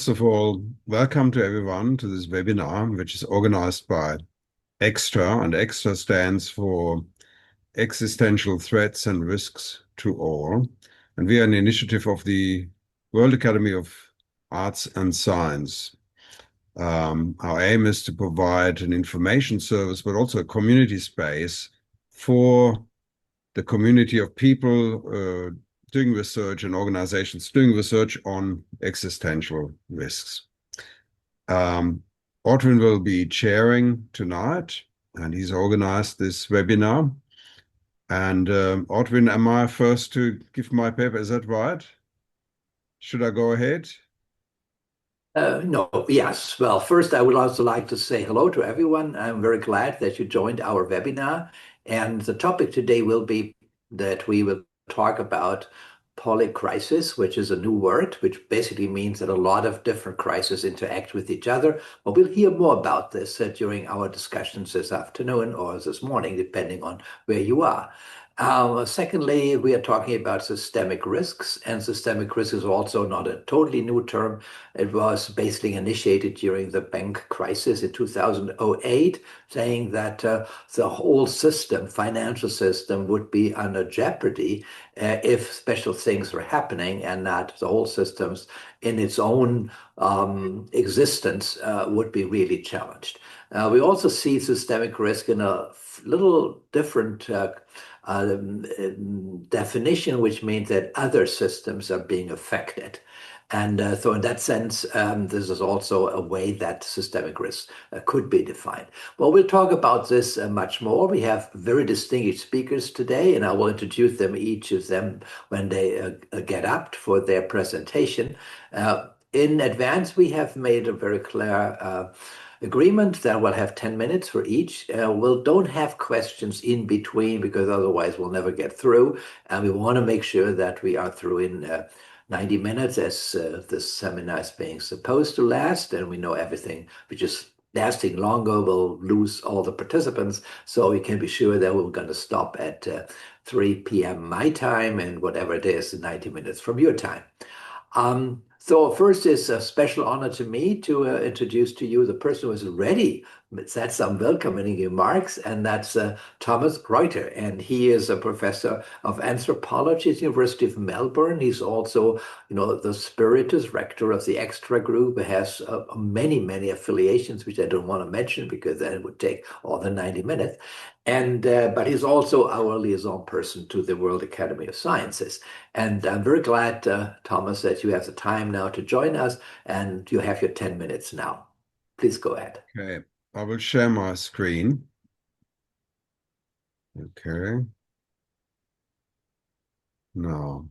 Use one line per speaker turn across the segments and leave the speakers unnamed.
First of all, welcome to everyone to this webinar, which is organized by EXTRA, and EXTRA stands for Existential Threats and Risks to All. And we are an initiative of the World Academy of Arts and Science. Our aim is to provide an information service, but also a community space for the community of people doing research and organizations doing research on existential risks. Ortwin will be chairing tonight, and he's organized this webinar. And Ortwin, am I first to give my paper? Is that right? Should I go ahead?
No, yes. Well, first, I would also like to say hello to everyone. I'm very glad that you joined our webinar. And the topic today will be that we will talk about polycrisis, which is a new word, which basically means that a lot of different crises interact with each other. But we'll hear more about this during our discussions this afternoon or this morning, depending on where you are. Secondly, we are talking about systemic risks, and systemic risk is also not a totally new term. It was basically initiated during the bank crisis in 2008, saying that the whole system, financial system, would be under jeopardy if special things were happening, and that the whole systems in its own existence would be really challenged. We also see systemic risk in a little different definition, which means that other systems are being affected. And so in that sense, this is also a way that systemic risk could be defined. Well, we'll talk about this much more. We have very distinguished speakers today, and I will introduce them, each of them, when they get up for their presentation. In advance, we have made a very clear agreement that we'll have 10 minutes for each. We'll don't have questions in between, because otherwise we'll never get through. And we want to make sure that we are through in 90 minutes, as this seminar is being supposed to last. And we know everything which is lasting longer will lose all the participants. So we can be sure that we're going to stop at 3 p.m. my time, and whatever it is, 90 minutes from your time. So first, it's a special honor to me to introduce to you the person who is ready said some welcoming remarks, and that's Thomas Reuter, and he is a professor of anthropology at the University of Melbourne. He's also, the Spiritus Rector of the Extra Group, who has many affiliations, which I don't want to mention because then it would take all the 90 minutes. And but he's also our liaison person to the World Academy of Sciences. And I'm very glad, Thomas, that you have the time now to join us, and you have your 10 minutes now. Please go ahead.
Okay, I will share my screen. Okay. Now.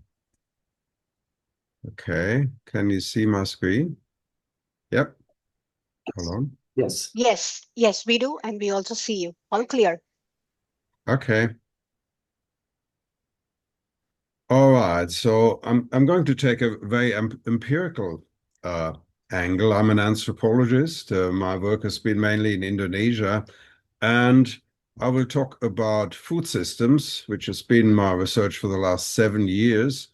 Okay, can you see my screen? Yep. Hold on.
Yes.
Yes, we do, and we also see you. All clear.
Okay. All right, so I'm going to take a very empirical angle. I'm an anthropologist. My work has been mainly in Indonesia, and I will talk about food systems, which has been my research for the last 7 years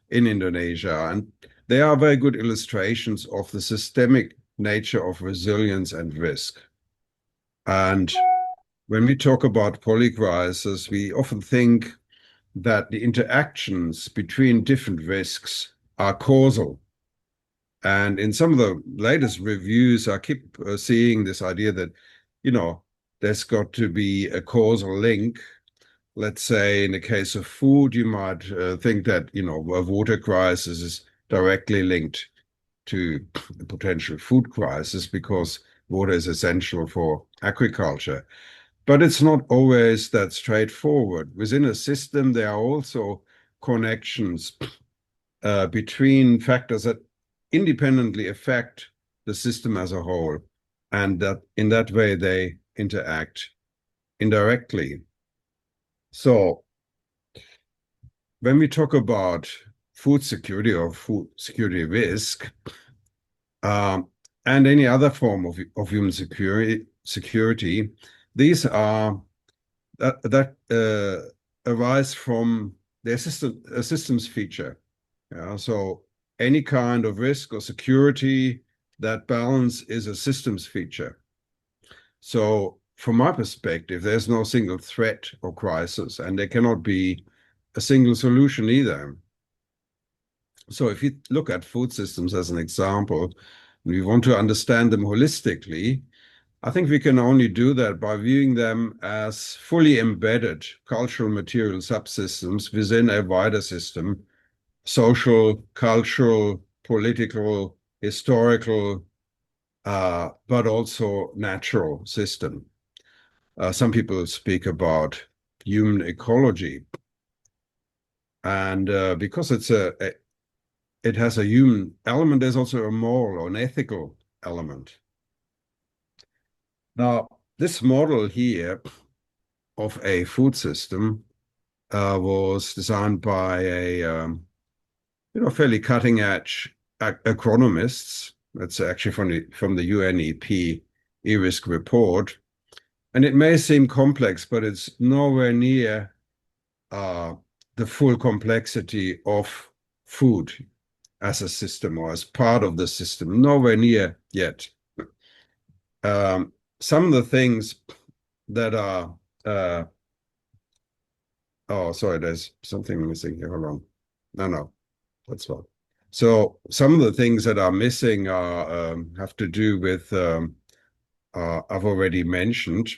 in Indonesia. And they are very good illustrations of the systemic nature of resilience and risk. And when we talk about polycrisis, we often think that the interactions between different risks are causal. And in some of the latest reviews, I keep seeing this idea that, there's got to be a causal link. Let's say in the case of food, you might think that, a water crisis is directly linked to a potential food crisis because water is essential for agriculture. But it's not always that straightforward. Within a system, there are also connections between factors that independently affect the system as a whole, and that in that way they interact indirectly. So when we talk about food security or food security risk, and any other form of human security, these are that arise from their systems feature. So any kind of risk or security that balance is a systems feature. So from my perspective, there's no single threat or crisis, and there cannot be a single solution either. So if you look at food systems as an example, we want to understand them holistically, I think we can only do that by viewing them as fully embedded cultural material subsystems within a wider system, social, cultural, political, historical, but also natural system. Some people speak about human ecology. And because it has a human element, there's also a moral or an ethical element. Now, this model here of a food system was designed by a fairly cutting edge economists. That's actually from the UNEP e-risk report. And it may seem complex, but it's nowhere near the full complexity of food as a system or as part of the system, nowhere near yet. Some of the things that are, oh, sorry, there's something missing here. Hold on. No, that's fine. So some of the things that are missing are have to do with, I've already mentioned,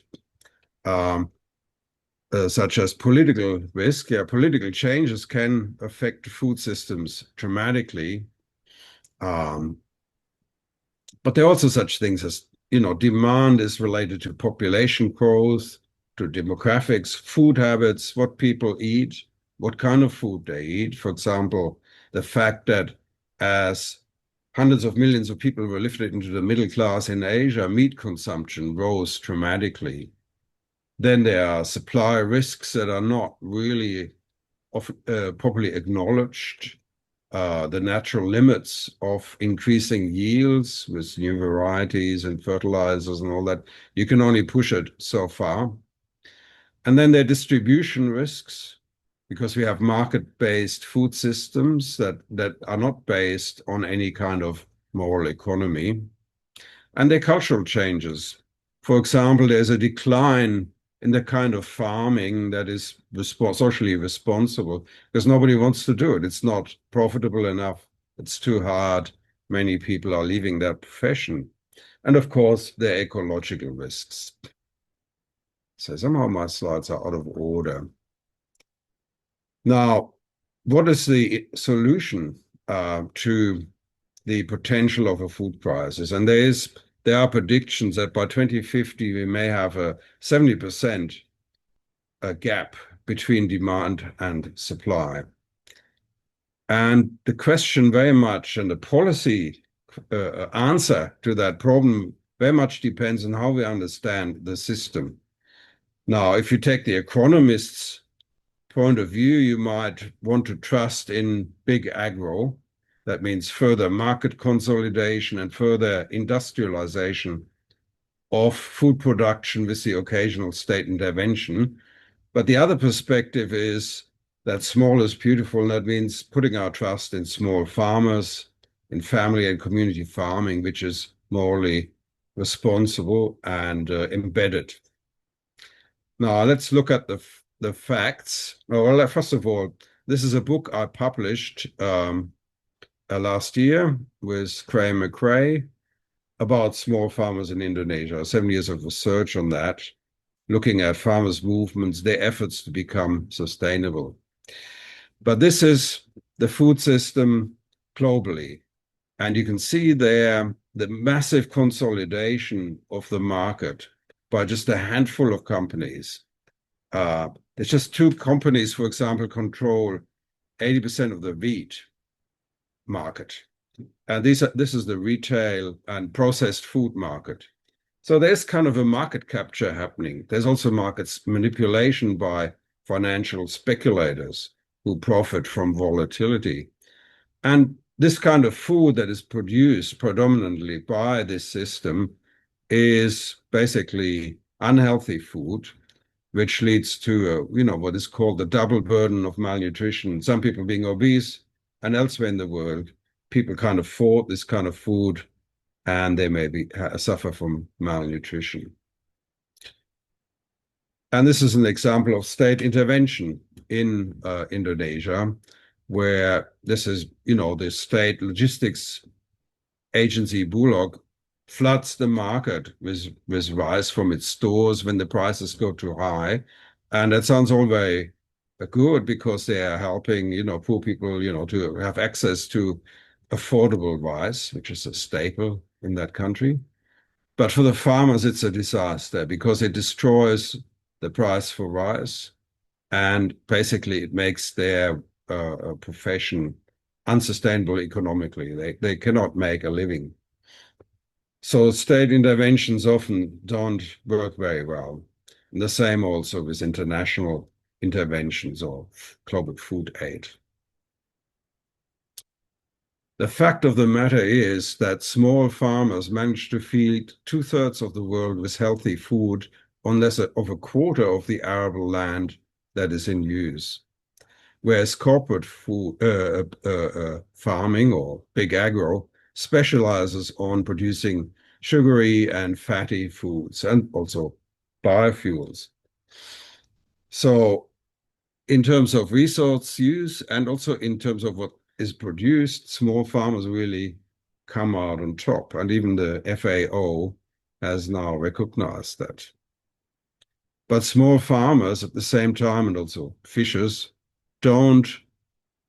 such as political risk. Yeah, political changes can affect food systems dramatically. But there are also such things as, demand is related to population growth, to demographics, food habits, what people eat, what kind of food they eat. For example, the fact that as hundreds of millions of people were lifted into the middle class in Asia, meat consumption rose dramatically. Then there are supply risks that are not really properly acknowledged. The natural limits of increasing yields with new varieties and fertilizers and all that, you can only push it so far. And then there are distribution risks, because we have market-based food systems that are not based on any kind of moral economy. And there are cultural changes. For example, there's a decline in the kind of farming that is socially responsible, because nobody wants to do it. It's not profitable enough. It's too hard. Many people are leaving that profession. And of course, there are ecological risks. So somehow my slides are out of order. Now, what is the solution to the potential of a food crisis? And there are predictions that by 2050 we may have a 70% gap between demand and supply. And the question very much, and the policy answer to that problem very much depends on how we understand the system. Now, if you take the economists' point of view, you might want to trust in big agro. That means further market consolidation and further industrialization of food production with the occasional state intervention. But the other perspective is that small is beautiful, and that means putting our trust in small farmers, in family and community farming, which is morally responsible and embedded. Now, let's look at the facts. Well, first of all, this is a book I published last year with Graham McRae about small farmers in Indonesia, 7 years of research on that, looking at farmers' movements, their efforts to become sustainable. But this is the food system globally. And you can see there the massive consolidation of the market by just a handful of companies. There's just two companies, for example, control 80% of the wheat market. And this is the retail and processed food market. So there's kind of a market capture happening. There's also markets manipulation by financial speculators who profit from volatility. And this kind of food that is produced predominantly by this system is basically unhealthy food, which leads to what is called the double burden of malnutrition. Some people being obese, and elsewhere in the world, people can't afford this kind of food. and they may suffer from malnutrition. And this is an example of state intervention in Indonesia, where this is, the state logistics agency Bulog floods the market with rice from its stores when the prices go too high. And that sounds all very good because they are helping, poor people, to have access to affordable rice, which is a staple in that country. But for the farmers, it's a disaster because it destroys the price for rice, and basically it makes their profession unsustainable economically. They cannot make a living. So state interventions often don't work very well. And the same also with international interventions or global food aid. The fact of the matter is that small farmers manage to feed 2/3 of the world with healthy food on less of a quarter of the arable land that is in use. Whereas corporate food, farming or big agro specializes on producing sugary and fatty foods and also biofuels. So in terms of resource use and also in terms of what is produced, small farmers really come out on top. And even the FAO has now recognized that. But small farmers at the same time, and also fishers, don't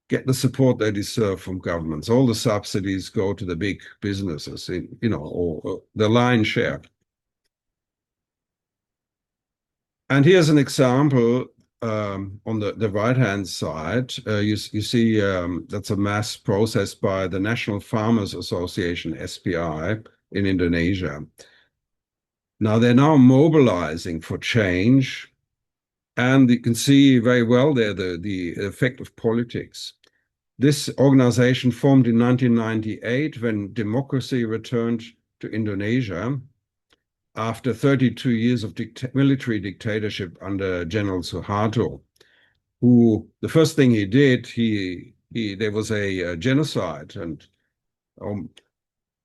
get the support they deserve from governments. All the subsidies go to the big businesses, or the lion's share. And here's an example on the right-hand side. You see that's a mass process by the National Farmers Association, SPI, in Indonesia. Now they're now mobilizing for change, and you can see very well there the effect of politics. This organization formed in 1998 when democracy returned to Indonesia after 32 years of military dictatorship under General Suharto, who the first thing he did, there was a genocide, and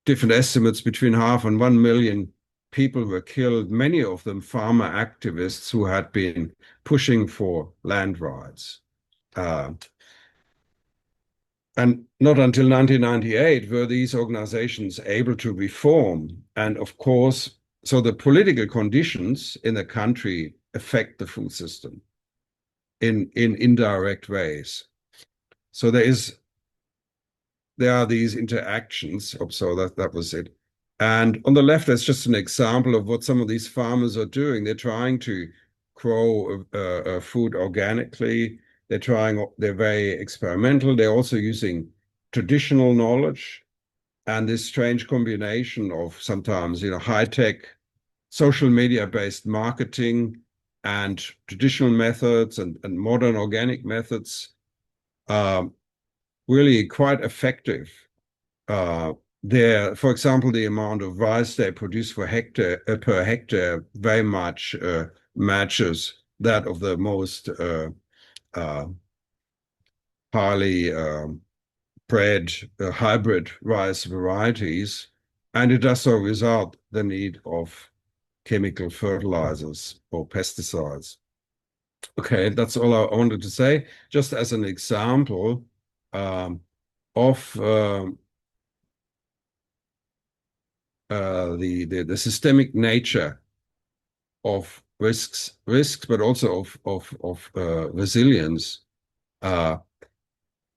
different estimates between 500,000 and 1 million people were killed, many of them farmer activists who had been pushing for land rights. And not until 1998 were these organizations able to reform. And of course, so the political conditions in the country affect the food system in indirect ways. So there are these interactions. So that was it. And on the left, there's just an example of what some of these farmers are doing. They're trying to grow food organically. They're very experimental. They're also using traditional knowledge and this strange combination of sometimes, high-tech social media-based marketing and traditional methods and modern organic methods are really quite effective. For example, the amount of rice they produce per hectare very much matches that of the most highly bred hybrid rice varieties, and it does so without the need of chemical fertilizers or pesticides. Okay, that's all I wanted to say, just as an example of the systemic nature of risks, but also of resilience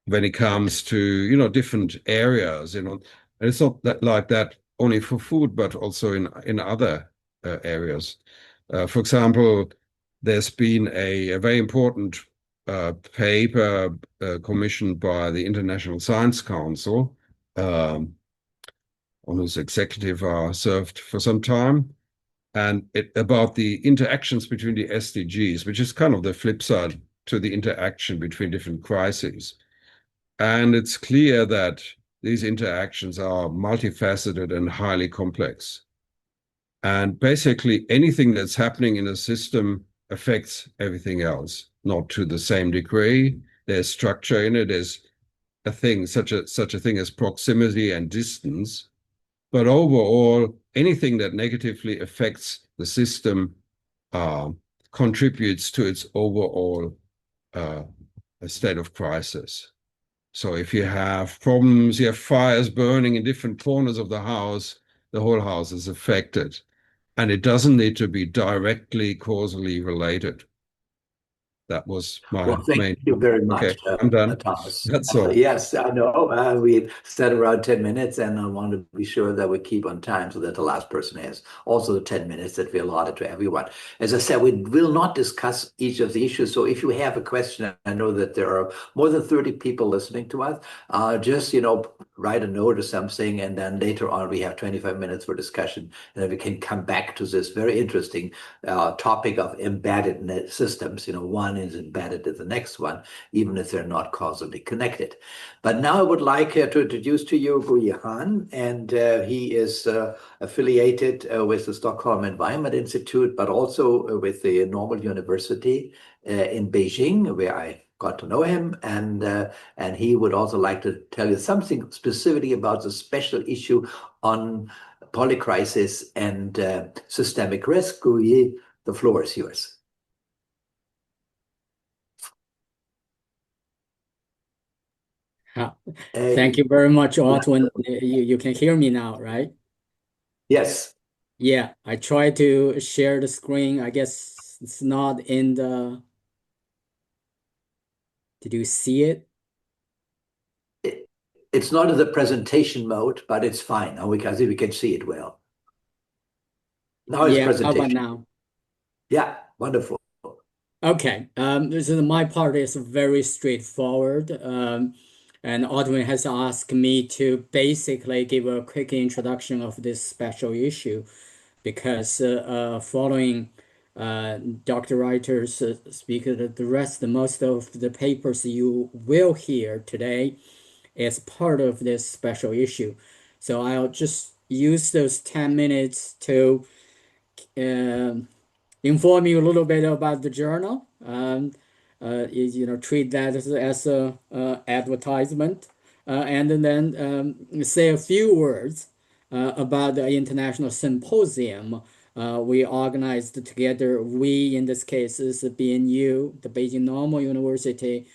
when it comes to different areas. And it's not that like that only for food, but also in other areas. For example, there's been a very important paper commissioned by the International Science Council, on whose executive I served for some time, and about the interactions between the SDGs, which is kind of the flip side to the interaction between different crises. And it's clear that these interactions are multifaceted and highly complex. And basically anything that's happening in a system affects everything else, not to the same degree. There's structure in it. There's such a thing as proximity and distance. But overall, anything that negatively affects the system uh, contributes to its overall uh, state of crisis. So if you have problems, you have fires burning in different corners of the house, the whole house is affected. And it doesn't need to be directly causally related. That was my
Well, thank
main.
you very much,
Okay, I'm done.
Thomas.
That's all.
Yes, I know. We said around 10 minutes, and I want to be sure that we keep on time so that the last person has also the 10 minutes that we allotted to everyone. As I said, we will not discuss each of the issues. So if you have a question, I know that there are more than 30 people listening to us. Just, write a note or something, and then later on we have 25 minutes for discussion, and then we can come back to this very interesting topic of embedded net systems. One is embedded in the next one, even if they're not causally connected. But now I would like to introduce to you Guyi Han, and he is affiliated with the Stockholm Environment Institute, but also with the Normal University in Beijing, where I got to know him, and he would also like to tell you something specifically about the special issue on polycrisis and systemic risk. Guyi, the floor is yours.
Thank you very much, Otwin. You can hear me now, right?
Yes.
Yeah, I try to share the screen. I guess it's not in the. Did you see it?
It's not in the presentation mode, but it's fine. Now I think we can see it well. Now it's
Yeah, how about
presentation.
now?
Yeah, wonderful.
Okay, this is my part is very straightforward. And Otwin has asked me to basically give a quick introduction of this special issue because following Dr. Reiter's speak, most of the papers you will hear today is part of this special issue. So I'll just use those 10 minutes to um inform you a little bit about the journal. Treat that as a advertisement, and then say a few words about the international symposium we organized together. We, in this case, is the BNU, the Beijing Normal University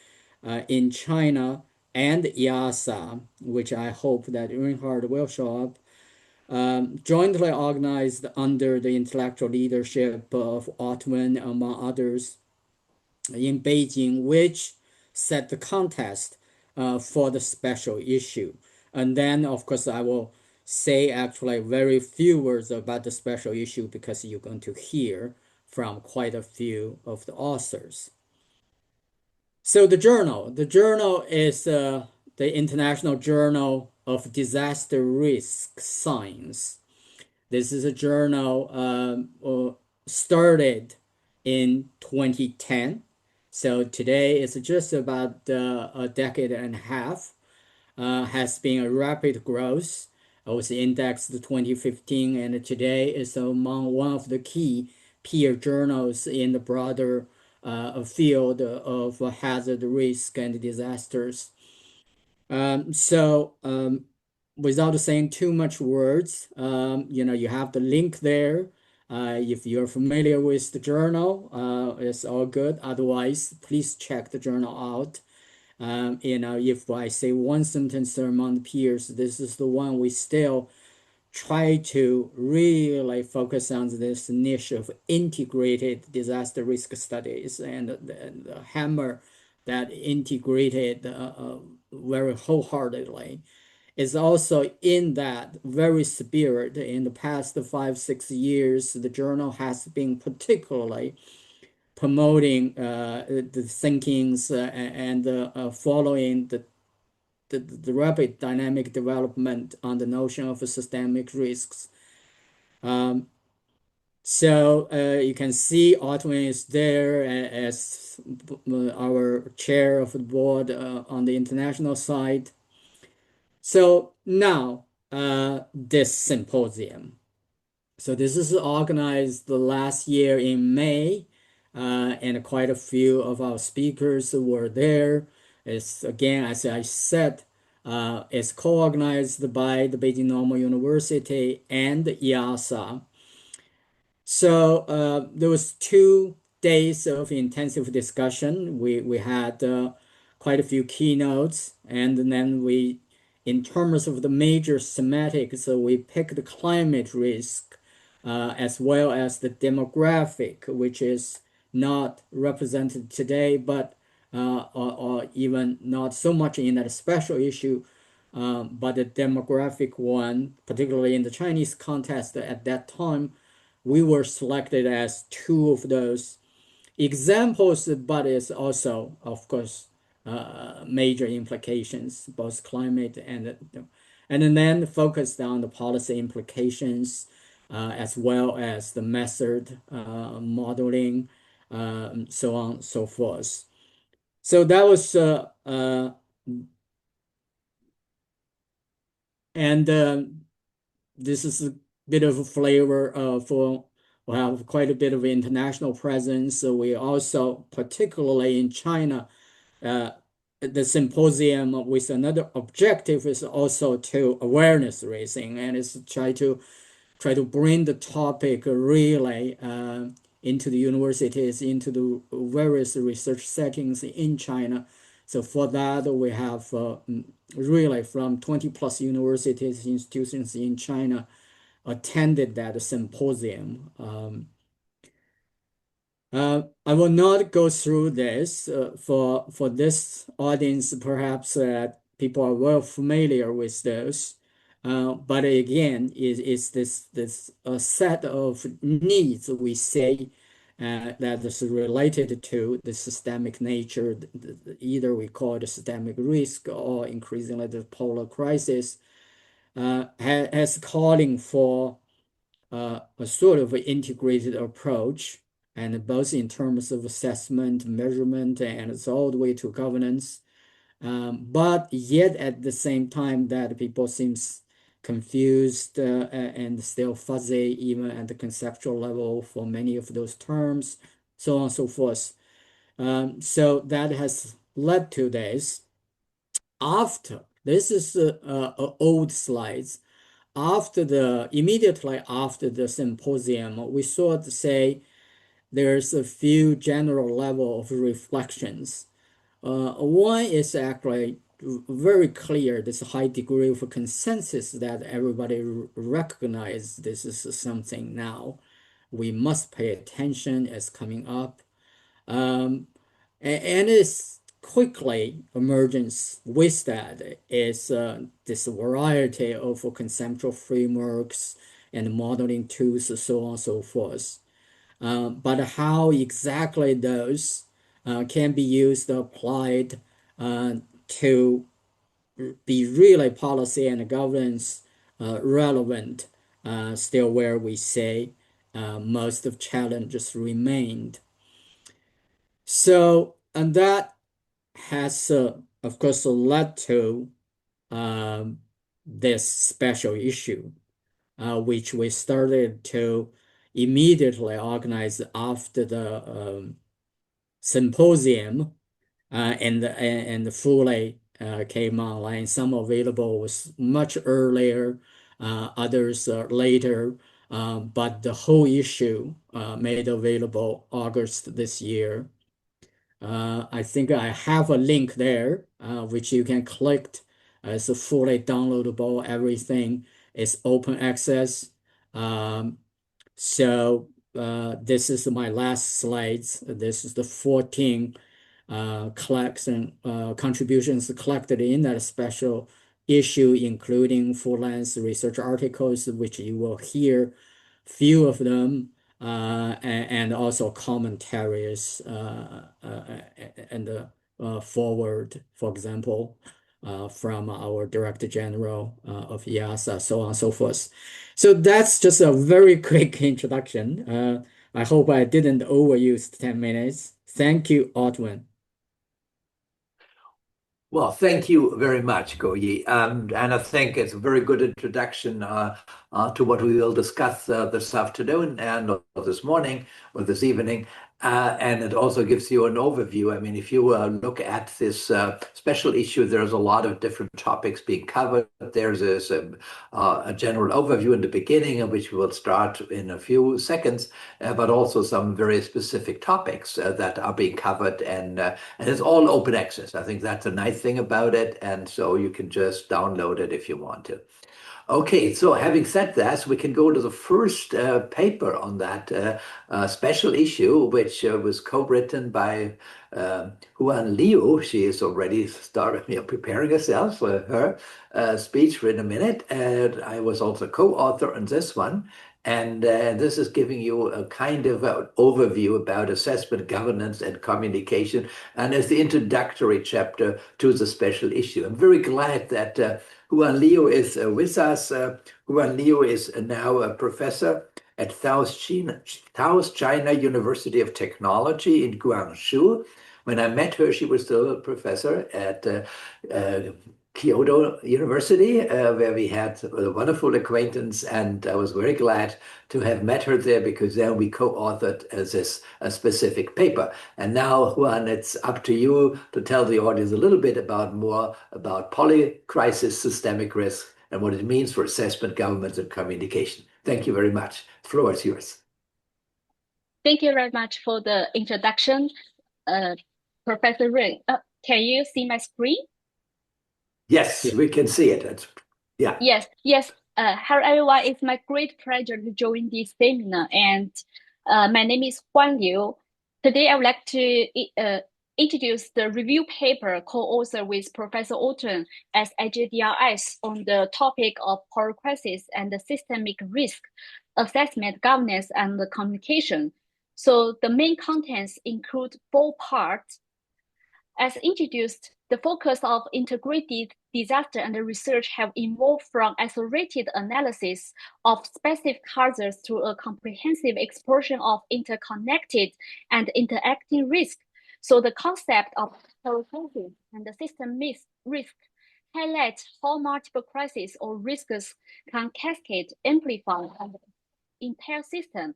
in China, and EASA, which I hope that Reinhard will show up, jointly organized under the intellectual leadership of Ottoman, among others, in Beijing, which set the context for the special issue. And then, of course, I will say actually very few words about the special issue because you're going to hear from quite a few of the authors. So the journal is the International Journal of Disaster Risk Science. This is a journal started in 2010. So today it's just about a decade and a half. Has been a rapid growth. It was indexed 2015, and today is among one of the key peer journals in the broader field of hazard risk and disasters. Without saying too much words, you have the link there. If you're familiar with the journal, it's all good. Otherwise, please check the journal out. If I say one sentence among the peers, this is the one we still try to really focus on this niche of integrated disaster risk studies and the hammer that integrated very wholeheartedly is also in that very spirit. In the past 5-6 years, the journal has been particularly promoting the thinkings and following the rapid dynamic development on the notion of systemic risks. You can see Otwin is there as our chair of the board on the international side. So now, this symposium. So this is organized the last year in May, and quite a few of our speakers were there. It's again, as I said, It's co-organized by the Beijing Normal University and EASA. So there was 2 days of intensive discussion. We had quite a few keynotes, and then in terms of the major thematics, we picked the climate risk as well as the demographic, which is not represented today, but or even not so much in that special issue, but the demographic one, particularly in the Chinese context at that time, we were selected as 2 of those examples, but it's also, of course, major implications, both climate and then focused on the policy implications, as well as the method modeling, so on and so forth. So that was and this is a bit of a flavor for we have quite a bit of international presence. So we also, particularly in China, the symposium with another objective is also to awareness raising, and it's try to bring the topic really into the universities, into the various research settings in China. So for that, we have really from 20 plus universities, institutions in China attended that symposium. I will not go through this for this audience. Perhaps people are well familiar with those, but again, is this a set of needs we say that is related to the systemic nature. Either we call it systemic risk or increasingly the polar crisis, has calling for a sort of integrated approach, and both in terms of assessment, measurement, and it's all the way to governance. But yet at the same time that people seems confused and still fuzzy, even at the conceptual level for many of those terms, so on and so forth. So that has led to this. This is old slides. Immediately after the symposium, we sort of say there's a few general level of reflections. One is actually very clear, this high degree of consensus that everybody recognize this is something now we must pay attention as coming up. And it's quickly emergence with that is this variety of conceptual frameworks and modeling tools, so on and so forth. But how exactly those can be used, applied to be really policy and governance relevant, still where we say most of challenges remained. So, and that has, of course, led to this special issue, which we started to immediately organize after the symposium, and fully came online. Some available was much earlier, others later, but the whole issue made available August this year. I think I have a link there, which you can click. It's fully downloadable. Everything is open access. So this is my last slides. This is the 14 contributions collected in that special issue, including full-length research articles, which you will hear few of them, and also commentaries and forward, for example, from our Director General of EASA, so on and so forth. So that's just a very quick introduction. I hope I didn't overuse 10 minutes. Thank you, Otwin.
Well, thank you very much, Go-Yi. And I think it's a very good introduction to what we will discuss this afternoon and this morning or this evening. And it also gives you an overview. I mean, if you look at this special issue, there's a lot of different topics being covered. There's a general overview in the beginning, which we will start in a few seconds, but also some very specific topics that are being covered. And it's all open access. I think that's a nice thing about it. And so you can just download it if you want to. Okay, so having said that, we can go to the first paper on that special issue, which was co-written by Huan Liu. She is already started preparing herself for her speech in a minute. And I was also co-author on this one. And this is giving you a kind of overview about assessment, governance, and communication, and as the introductory chapter to the special issue. I'm very glad that Huan Liu is with us. Huan Liu is now a professor at South China University of Technology in Guangzhou. When I met her, she was still a professor at Kyoto University, where we had a wonderful acquaintance, and I was very glad to have met her there because then we co-authored this specific paper. And now, Juan, it's up to you to tell the audience a little bit more about polycrisis systemic risk and what it means for assessment, governance, and communication. Thank you very much. The floor is yours.
Thank you very much for the introduction, Professor Ren. Can you see my screen?
Yes, we can see it. Yeah.
Yes. Hello, everyone. It's my great pleasure to join this seminar. And my name is Huan Liu. Today, I would like to introduce the review paper co-authored with Professor Orton as AJDRS on the topic of polycrisis and the systemic risk assessment, governance, and the communication. So the main contents include 4 parts. As introduced, the focus of integrated disaster and research have evolved from isolated analysis of specific hazards to a comprehensive exploration of interconnected and interacting risk. So the concept of polycrisis and the system risk highlight how multiple crises or risks can cascade, amplify, and entire system.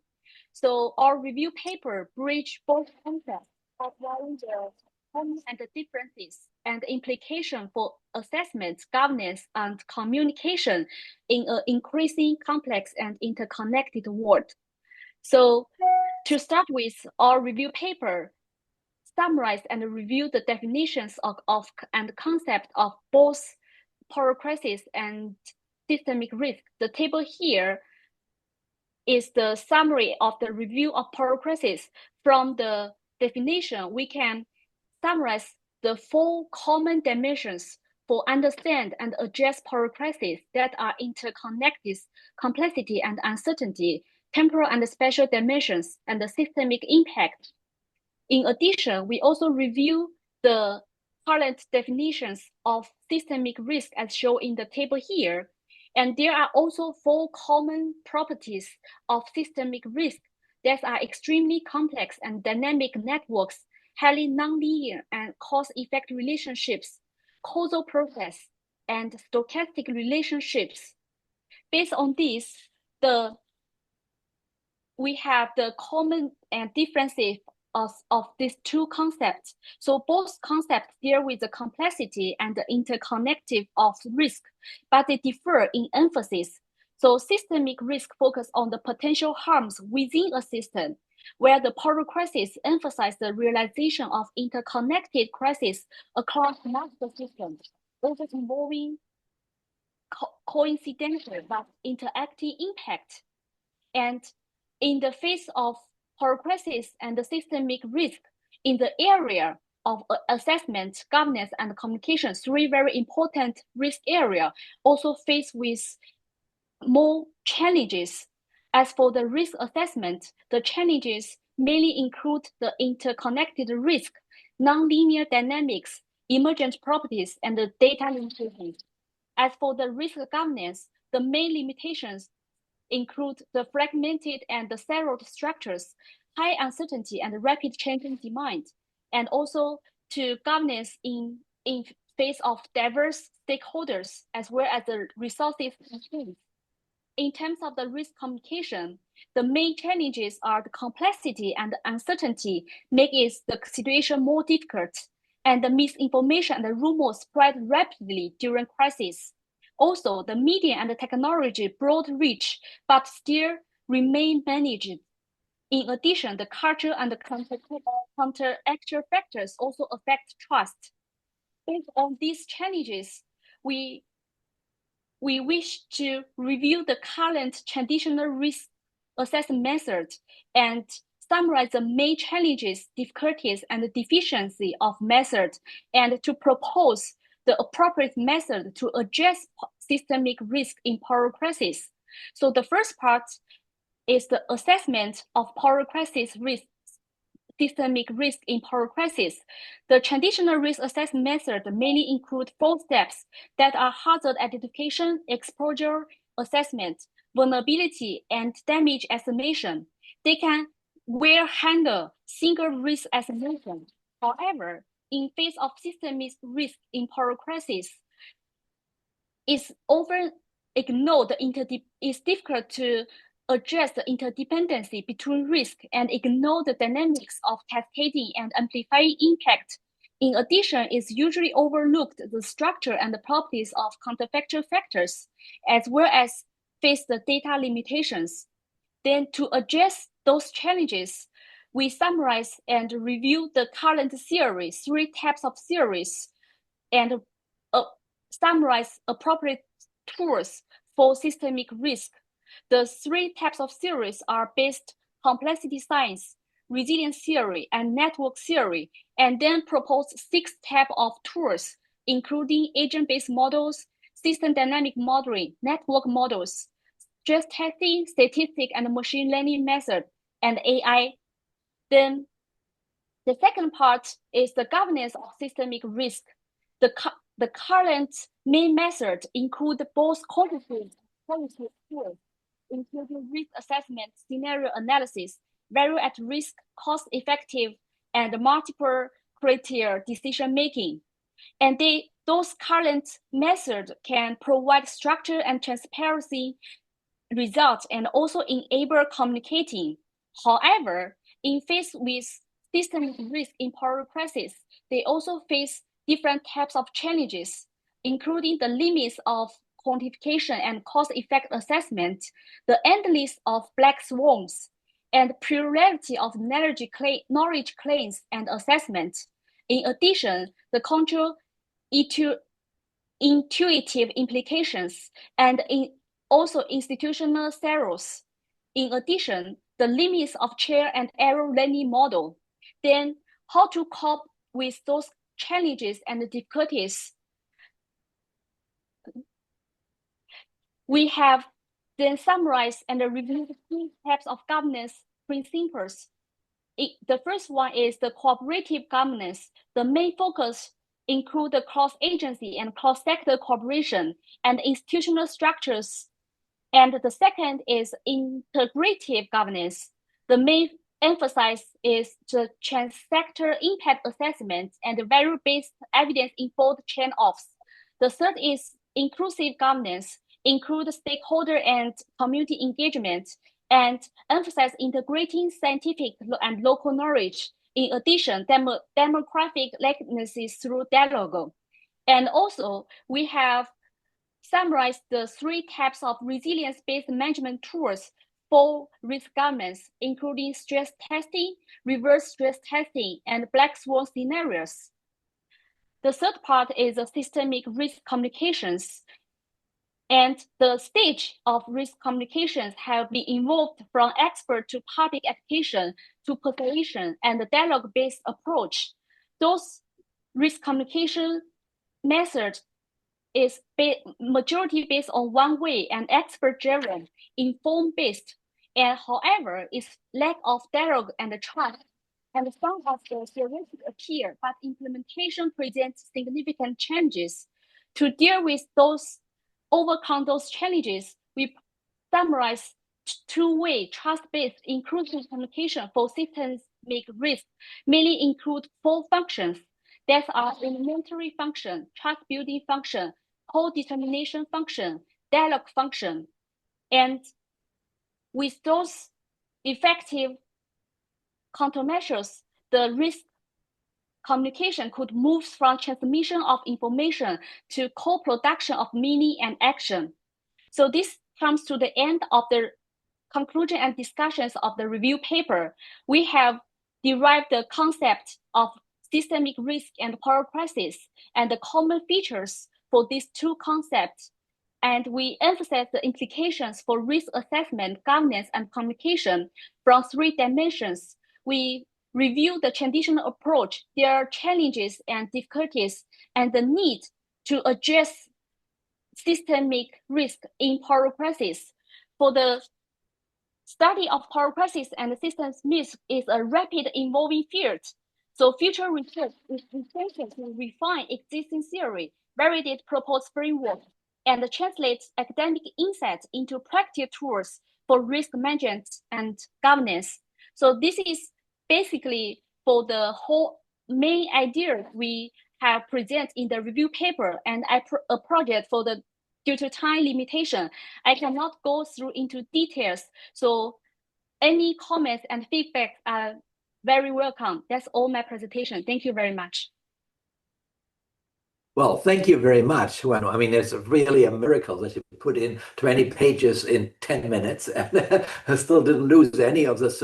So our review paper bridge both concepts, outlining the and the differences and implication for assessment, governance, and communication in an increasing complex and interconnected world. So to start with, our review paper summarize and review the definitions of and concept of both polycrisis and systemic risk. The table here is the summary of the review of polycrisis. From the definition, we can summarize the 4 common dimensions for understand and address polycrisis that are interconnected, complexity and uncertainty, temporal and spatial dimensions, and the systemic impact. In addition, we also review the current definitions of systemic risk as shown in the table here. And there are also 4 common properties of systemic risk that are extremely complex and dynamic networks, highly nonlinear and cause-effect relationships, causal process, and stochastic relationships. Based on this, we have the common and differences of these 2 concepts. So both concepts deal with the complexity and the interconnective of risk, but they differ in emphasis. So systemic risk focus on the potential harms within a system, where the polycrisis emphasize the realization of interconnected crises across multiple systems, also involving coincidental but interacting impact. And in the face of polycrisis and the systemic risk in the area of assessment, governance, and communication, 3 very important risk areas also faced with more challenges. As for the risk assessment, the challenges mainly include the interconnected risk, nonlinear dynamics, emergent properties, and the data limitations. As for the risk governance, the main limitations include the fragmented and the siloed structures, high uncertainty and rapid changing demand, and also to governance in face of diverse stakeholders, as well as the resources constraints. in terms of the risk communication, the main challenges are the complexity and uncertainty make the situation more difficult, and the misinformation and the rumors spread rapidly during crisis. Also, the media and the technology broad reach, but still remain managed. In addition, the culture and the counteractual factors also affect trust. Based on these challenges, we wish to review the current traditional risk assessment method and summarize the main challenges, difficulties, and the deficiency of method, and to propose the appropriate method to address systemic risk in power crisis. So the first part is the assessment of power crisis risk, systemic risk in power crisis. The traditional risk assessment method mainly include 4 steps that are hazard identification, exposure assessment, vulnerability, and damage estimation. They can well handle single risk estimation. However, in face of systemic risk in power crisis, it's often ignored. It's difficult to address the interdependency between risk and ignore the dynamics of cascading and amplifying impact. In addition, it's usually overlooked the structure and the properties of counterfactual factors, as well as face the data limitations. Then to address those challenges, we summarize and review the current theory, 3 types of theories, and summarize appropriate tools for systemic risk. The 3 types of theories are based complexity science, resilience theory, and network theory, and then propose 6 types of tools, including agent-based models, system dynamic modeling, network models, stress testing, statistic and machine learning method, and AI. Then the second part is the governance of systemic risk. The current main methods include both quantitative tools, including risk assessment, scenario analysis, value at risk, cost-effective, and multiple criteria decision-making. And those current methods can provide structure and transparency results and also enable communicating. However, in face with systemic risk in power crisis, they also face different types of challenges, including the limits of quantification and cost-effect assessment, the endless of black swans, and plurality of knowledge claims and assessment. In addition, the control intuitive implications and also institutional silos. In addition, the limits of trial and error learning model. Then how to cope with those challenges and difficulties. We have then summarized and reviewed 3 types of governance principles. The first one is the cooperative governance. The main focus include the cross-agency and cross-sector cooperation and institutional structures. And the second is integrative governance. The main emphasis is the trans-sector impact assessment and value-based evidence-informed trade-offs. The third is inclusive governance, include stakeholder and community engagement, and emphasize integrating scientific and local knowledge. In addition, demographic likenesses through dialogue. And also, we have summarized the 3 types of resilience-based management tools for risk governance, including stress testing, reverse stress testing, and black swan scenarios. The third part is the systemic risk communications. And the stage of risk communications have been evolved from expert to public education to persuasion and the dialogue-based approach. Those risk communication methods is majority based on one way and expert-driven, inform-based, and however, is lack of dialogue and trust. And some of the theoretic appear, but implementation presents significant challenges. To deal with those, overcome those challenges, we summarize 2-way trust-based inclusive communication for systemic risk, mainly include 4 functions. That are elementary function, trust building function, co-determination function, dialogue function. And with those effective countermeasures, the risk communication could move from transmission of information to co-production of meaning and action. So this comes to the end of the conclusion and discussions of the review paper. We have derived the concept of systemic risk and power crisis and the common features for these two concepts. And we emphasize the implications for risk assessment, governance, and communication from 3 dimensions. We review the traditional approach, their challenges and difficulties, and the need to address systemic risk in power crisis. For the study of power crisis and systems risk is a rapid evolving field. So future research is essential to refine existing theory, validate proposed framework, and translate academic insights into practical tools for risk management and governance. So this is basically for the whole main idea we have presented in the review paper, and a project for the due to time limitation, I cannot go through into details. So any comments and feedback are very welcome. That's all my presentation. Thank you very much.
Well, thank you very much. Well, I mean, it's really a miracle that you put in 20 pages in 10 minutes and I still didn't lose any of this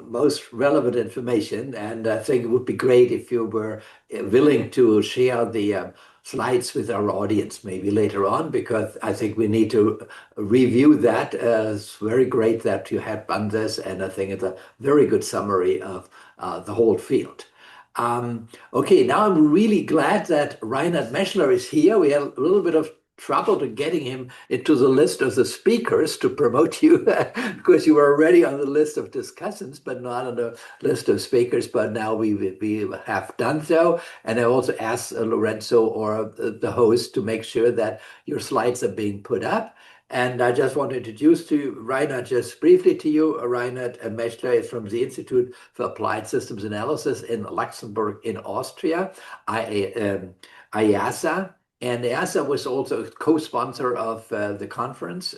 most relevant information. And I think it would be great if you were willing to share the slides with our audience maybe later on, because I think we need to review that. It's very great that you have done this, and I think it's a very good summary of the whole field. Okay, now I'm really glad that Reinhard Meschler is here. We had a little bit of trouble to getting him into the list of the speakers to promote you because you were already on the list of discussants, but not on the list of speakers. But now we have done so. And I also asked Lorenzo or the host to make sure that your slides are being put up. And I just want to introduce to you, Reinhard, just briefly to you. Reinhard Meschler is from the Institute for Applied Systems Analysis in Luxembourg in Austria, IASA. And EASA was also a co-sponsor of the conference.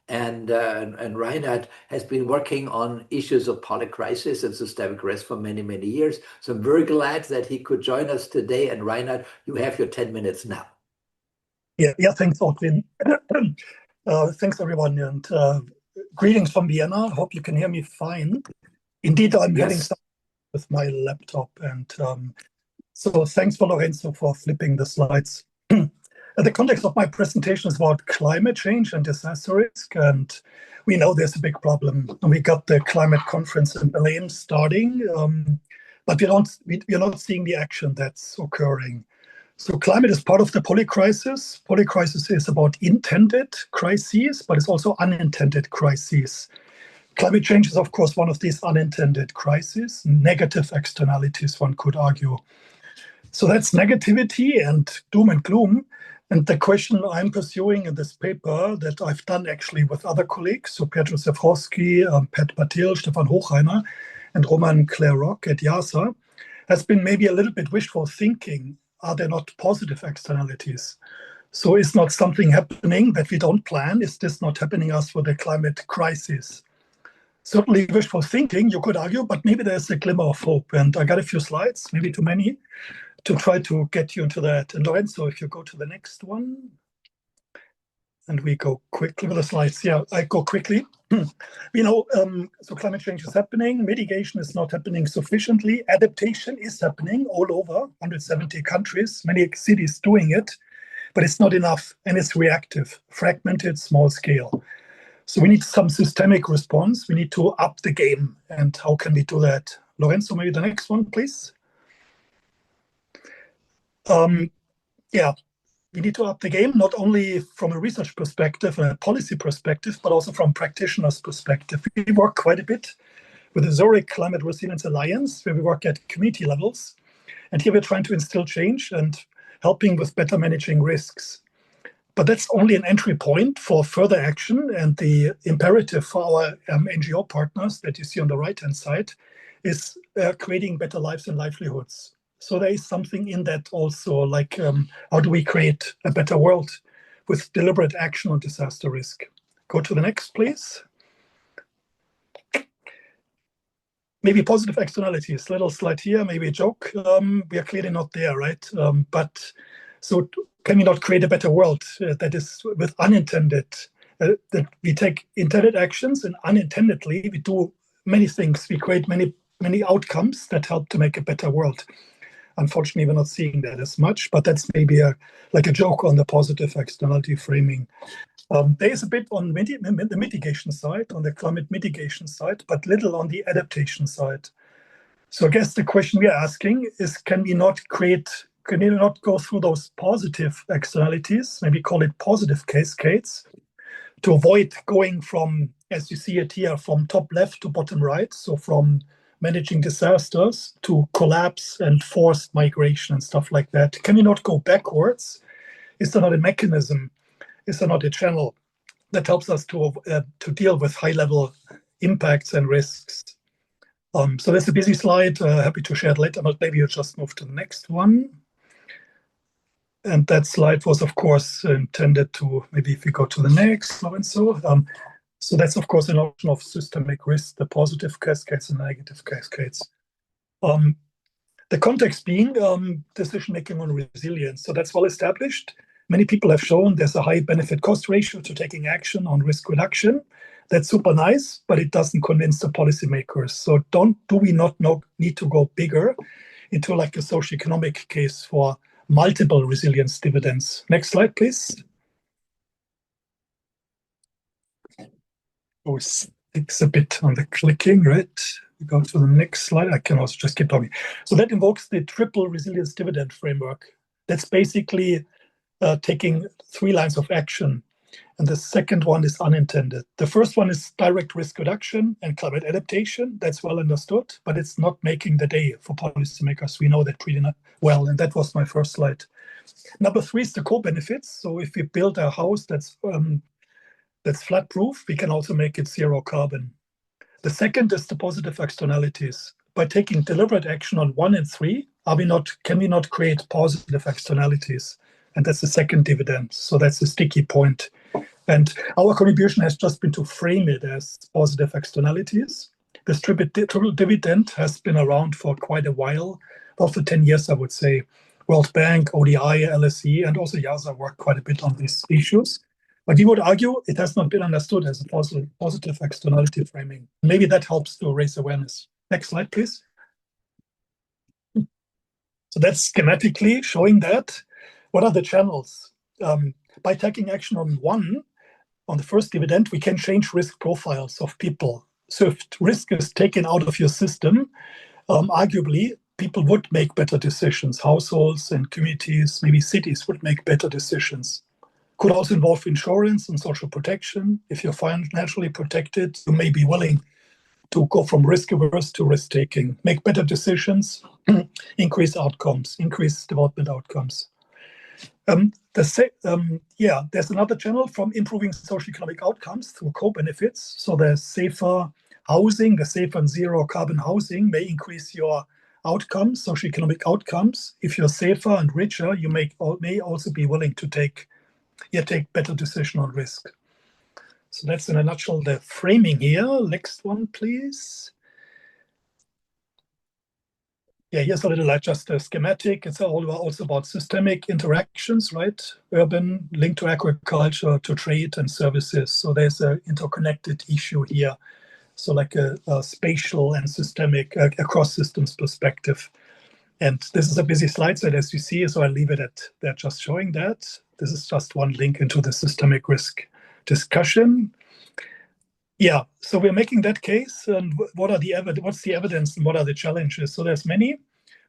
And Reinhard has been working on issues of polycrisis and systemic risk for many, many years. So I'm very glad that he could join us today. And Reinhard, you have your 10 minutes now.
Yeah, thanks, Otwin. Thanks, everyone. And greetings from Vienna. Hope you can hear me fine. Indeed, I'm having some with my laptop. And so thanks for Lorenzo for flipping the slides. The context of my presentation is about climate change and disaster risk, and we know there's a big problem. We got the climate conference in Berlin starting, but we're not seeing the action that's occurring. So climate is part of the polycrisis. Polycrisis is about intended crises, but it's also unintended crises. Climate change is, of course, one of these unintended crises, negative externalities, one could argue. So that's negativity and doom and gloom. And the question I'm pursuing in this paper that I've done actually with other colleagues, so Pietro Sefrowski, Pat Patil, Stefan Hochreiner, and Roman Claire-Rock at IASA, has been maybe a little bit wishful thinking. Are there not positive externalities? So is not something happening that we don't plan? Is this not happening us for the climate crisis? Certainly wishful thinking, you could argue, but maybe there's a glimmer of hope. And I got a few slides, maybe too many, to try to get you into that. And Lorenzo, if you go to the next one. And we go quickly with the slides. Yeah, I go quickly. So climate change is happening. Mitigation is not happening sufficiently. Adaptation is happening all over, 170 countries, many cities doing it, but it's not enough, and it's reactive, fragmented, small scale. So we need some systemic response. We need to up the game. And how can we do that? Lorenzo, maybe the next one, please. We need to up the game, not only from a research perspective and a policy perspective, but also from practitioners' perspective. We work quite a bit with the Zurich Climate Resilience Alliance, where we work at community levels. And here we're trying to instill change and helping with better managing risks. But that's only an entry point for further action. And the imperative for our NGO partners that you see on the right-hand side is creating better lives and livelihoods. So there is something in that also, like how do we create a better world with deliberate action on disaster risk? Go to the next, please. Maybe positive externalities. Little slide here, maybe a joke. We are clearly not there, right? But so can we not create a better world that is with unintended, that we take intended actions and unintendedly we do many things. We create many outcomes that help to make a better world. Unfortunately, we're not seeing that as much, but that's maybe like a joke on the positive externality framing. There is a bit on the mitigation side, on the climate mitigation side, but little on the adaptation side. So I guess the question we are asking is, can we not go through those positive externalities, maybe call it positive cascades, to avoid going from, as you see it here, from top left to bottom right, so from managing disasters to collapse and forced migration and stuff like that? Can we not go backwards? Is there not a mechanism? Is there not a channel that helps us to deal with high-level impacts and risks? So that's a busy slide. Happy to share it later, but maybe you just move to the next one. And that slide was, of course, intended to, maybe if we go to the next, Lorenzo. So that's, of course, a notion of systemic risk, the positive cascades and negative cascades. The context being decision-making on resilience. So that's well established. Many people have shown there's a high benefit-cost ratio to taking action on risk reduction. That's super nice, but it doesn't convince the policymakers. So do we not need to go bigger into like a socioeconomic case for multiple resilience dividends? Next slide, please. Oh, it's a bit on the clicking, right? We go to the next slide. I can also just keep talking. So that invokes the triple resilience dividend framework. That's basically taking 3 lines of action. And the second one is unintended. The first one is direct risk reduction and climate adaptation. That's well understood, but it's not making the day for policymakers. We know that pretty well, and that was my first slide. Number 3 is the co-benefits. So if we build a house that's flat-proof, we can also make it zero carbon. The second is the positive externalities. By taking deliberate action on 1 and 3, can we not create positive externalities? And that's the second dividend. So that's the sticky point. And our contribution has just been to frame it as positive externalities. This triple dividend has been around for quite a while, about for 10 years, I would say. World Bank, ODI, LSE, and also YASA worked quite a bit on these issues. But we would argue it has not been understood as a positive externality framing. Maybe that helps to raise awareness. Next slide, please. So that's schematically showing that. What are the channels? By taking action on 1, on the first dividend, we can change risk profiles of people. So if risk is taken out of your system, arguably, people would make better decisions. Households and communities, maybe cities, would make better decisions. Could also involve insurance and social protection. If you're financially protected, you may be willing to go from risk averse to risk taking, make better decisions, increase outcomes, increase development outcomes. There's another channel from improving socioeconomic outcomes through co-benefits. So the safer housing, the safer and zero carbon housing may increase your outcomes, socioeconomic outcomes. If you're safer and richer, you may also be willing to take better decision on risk. So that's in a nutshell the framing here. Next one, please. Yeah, here's a little like just a schematic. It's also about systemic interactions, right? Urban, linked to agriculture, to trade and services. So there's an interconnected issue here. So like a spatial and systemic across systems perspective. And this is a busy slide set, as you see, so I'll leave it at that, just showing that. This is just one link into the systemic risk discussion. Yeah, so we're making that case, and what's the evidence and what are the challenges? So there's many.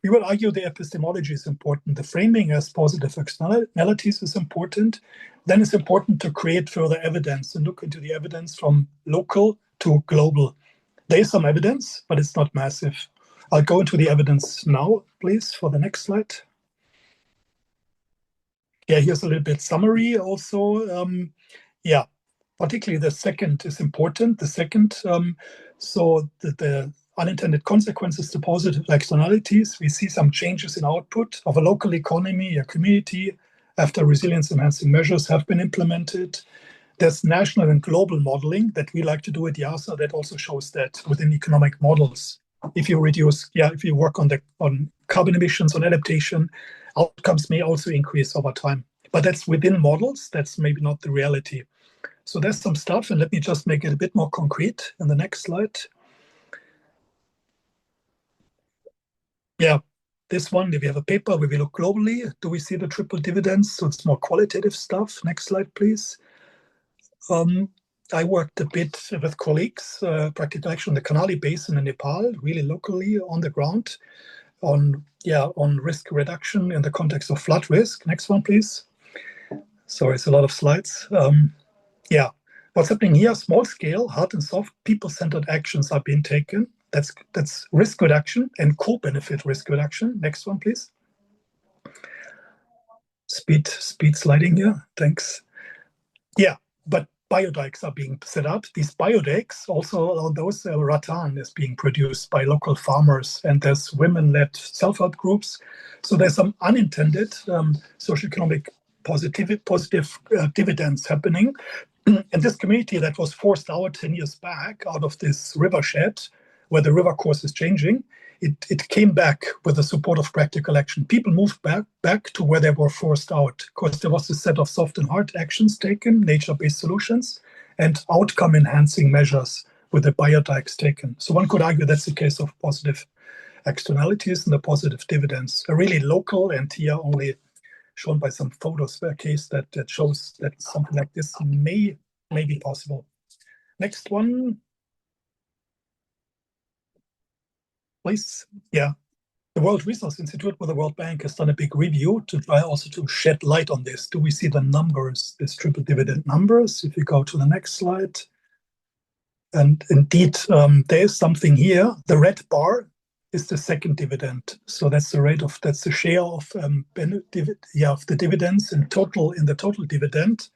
We would argue the epistemology is important. The framing as positive externalities is important. Then it's important to create further evidence and look into the evidence from local to global. There is some evidence, but it's not massive. I'll go into the evidence now, please, for the next slide. Yeah, here's a little bit summary also. Particularly the second is important. The second, so the unintended consequences to positive externalities. We see some changes in output of a local economy, a community, after resilience-enhancing measures have been implemented. there's national and global modeling that we like to do at YASA that also shows that within economic models, if you work on carbon emissions, on adaptation, outcomes may also increase over time. But that's within models, that's maybe not the reality. So there's some stuff, and let me just make it a bit more concrete in the next slide. Yeah, this one, if we have a paper where we look globally, do we see the triple dividends? So it's more qualitative stuff. Next slide, please. I worked a bit with colleagues, practical action on the Kanali Basin in Nepal, really locally on the ground, on risk reduction in the context of flood risk. Next one, please. Sorry, it's a lot of slides. What's happening here? Small scale, hard and soft, people-centered actions are being taken. That's risk reduction and co-benefit risk reduction. Next one, please. Speed sliding here. Thanks. Yeah, but biodikes are being set up. These biodikes, also those rattan is being produced by local farmers, and there's women-led self-help groups. So there's some unintended socioeconomic positive dividends happening. And this community that was forced out 10 years back out of this rivershed, where the river course is changing, it came back with the support of practical action. People moved back to where they were forced out, because there was a set of soft and hard actions taken, nature-based solutions, and outcome-enhancing measures with the biodikes taken. So one could argue that's the case of positive externalities and the positive dividends. A really local, and here only shown by some photos, a case that shows that something like this may be possible. Next one, please. Yeah, the World Resource Institute with the World Bank has done a big review to try also to shed light on this. Do we see the numbers, these triple dividend numbers? If you go to the next slide. And indeed, there is something here. The red bar is the second dividend. So that's the share of the dividends in the total dividend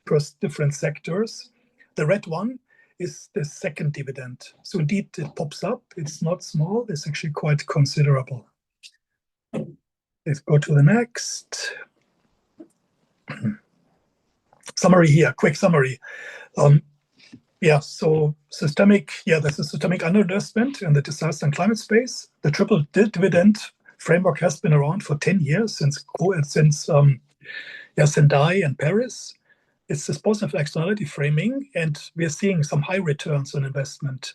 per different sectors. The red one is the second dividend. So indeed, it pops up. It's not small. It's actually quite considerable. Let's go to the next. Summary here, quick summary. So there's a systemic underinvestment in the disaster and climate space. The triple dividend framework has been around for 10 years since Sendai and Paris. It's this positive externality framing, and we're seeing some high returns on investment.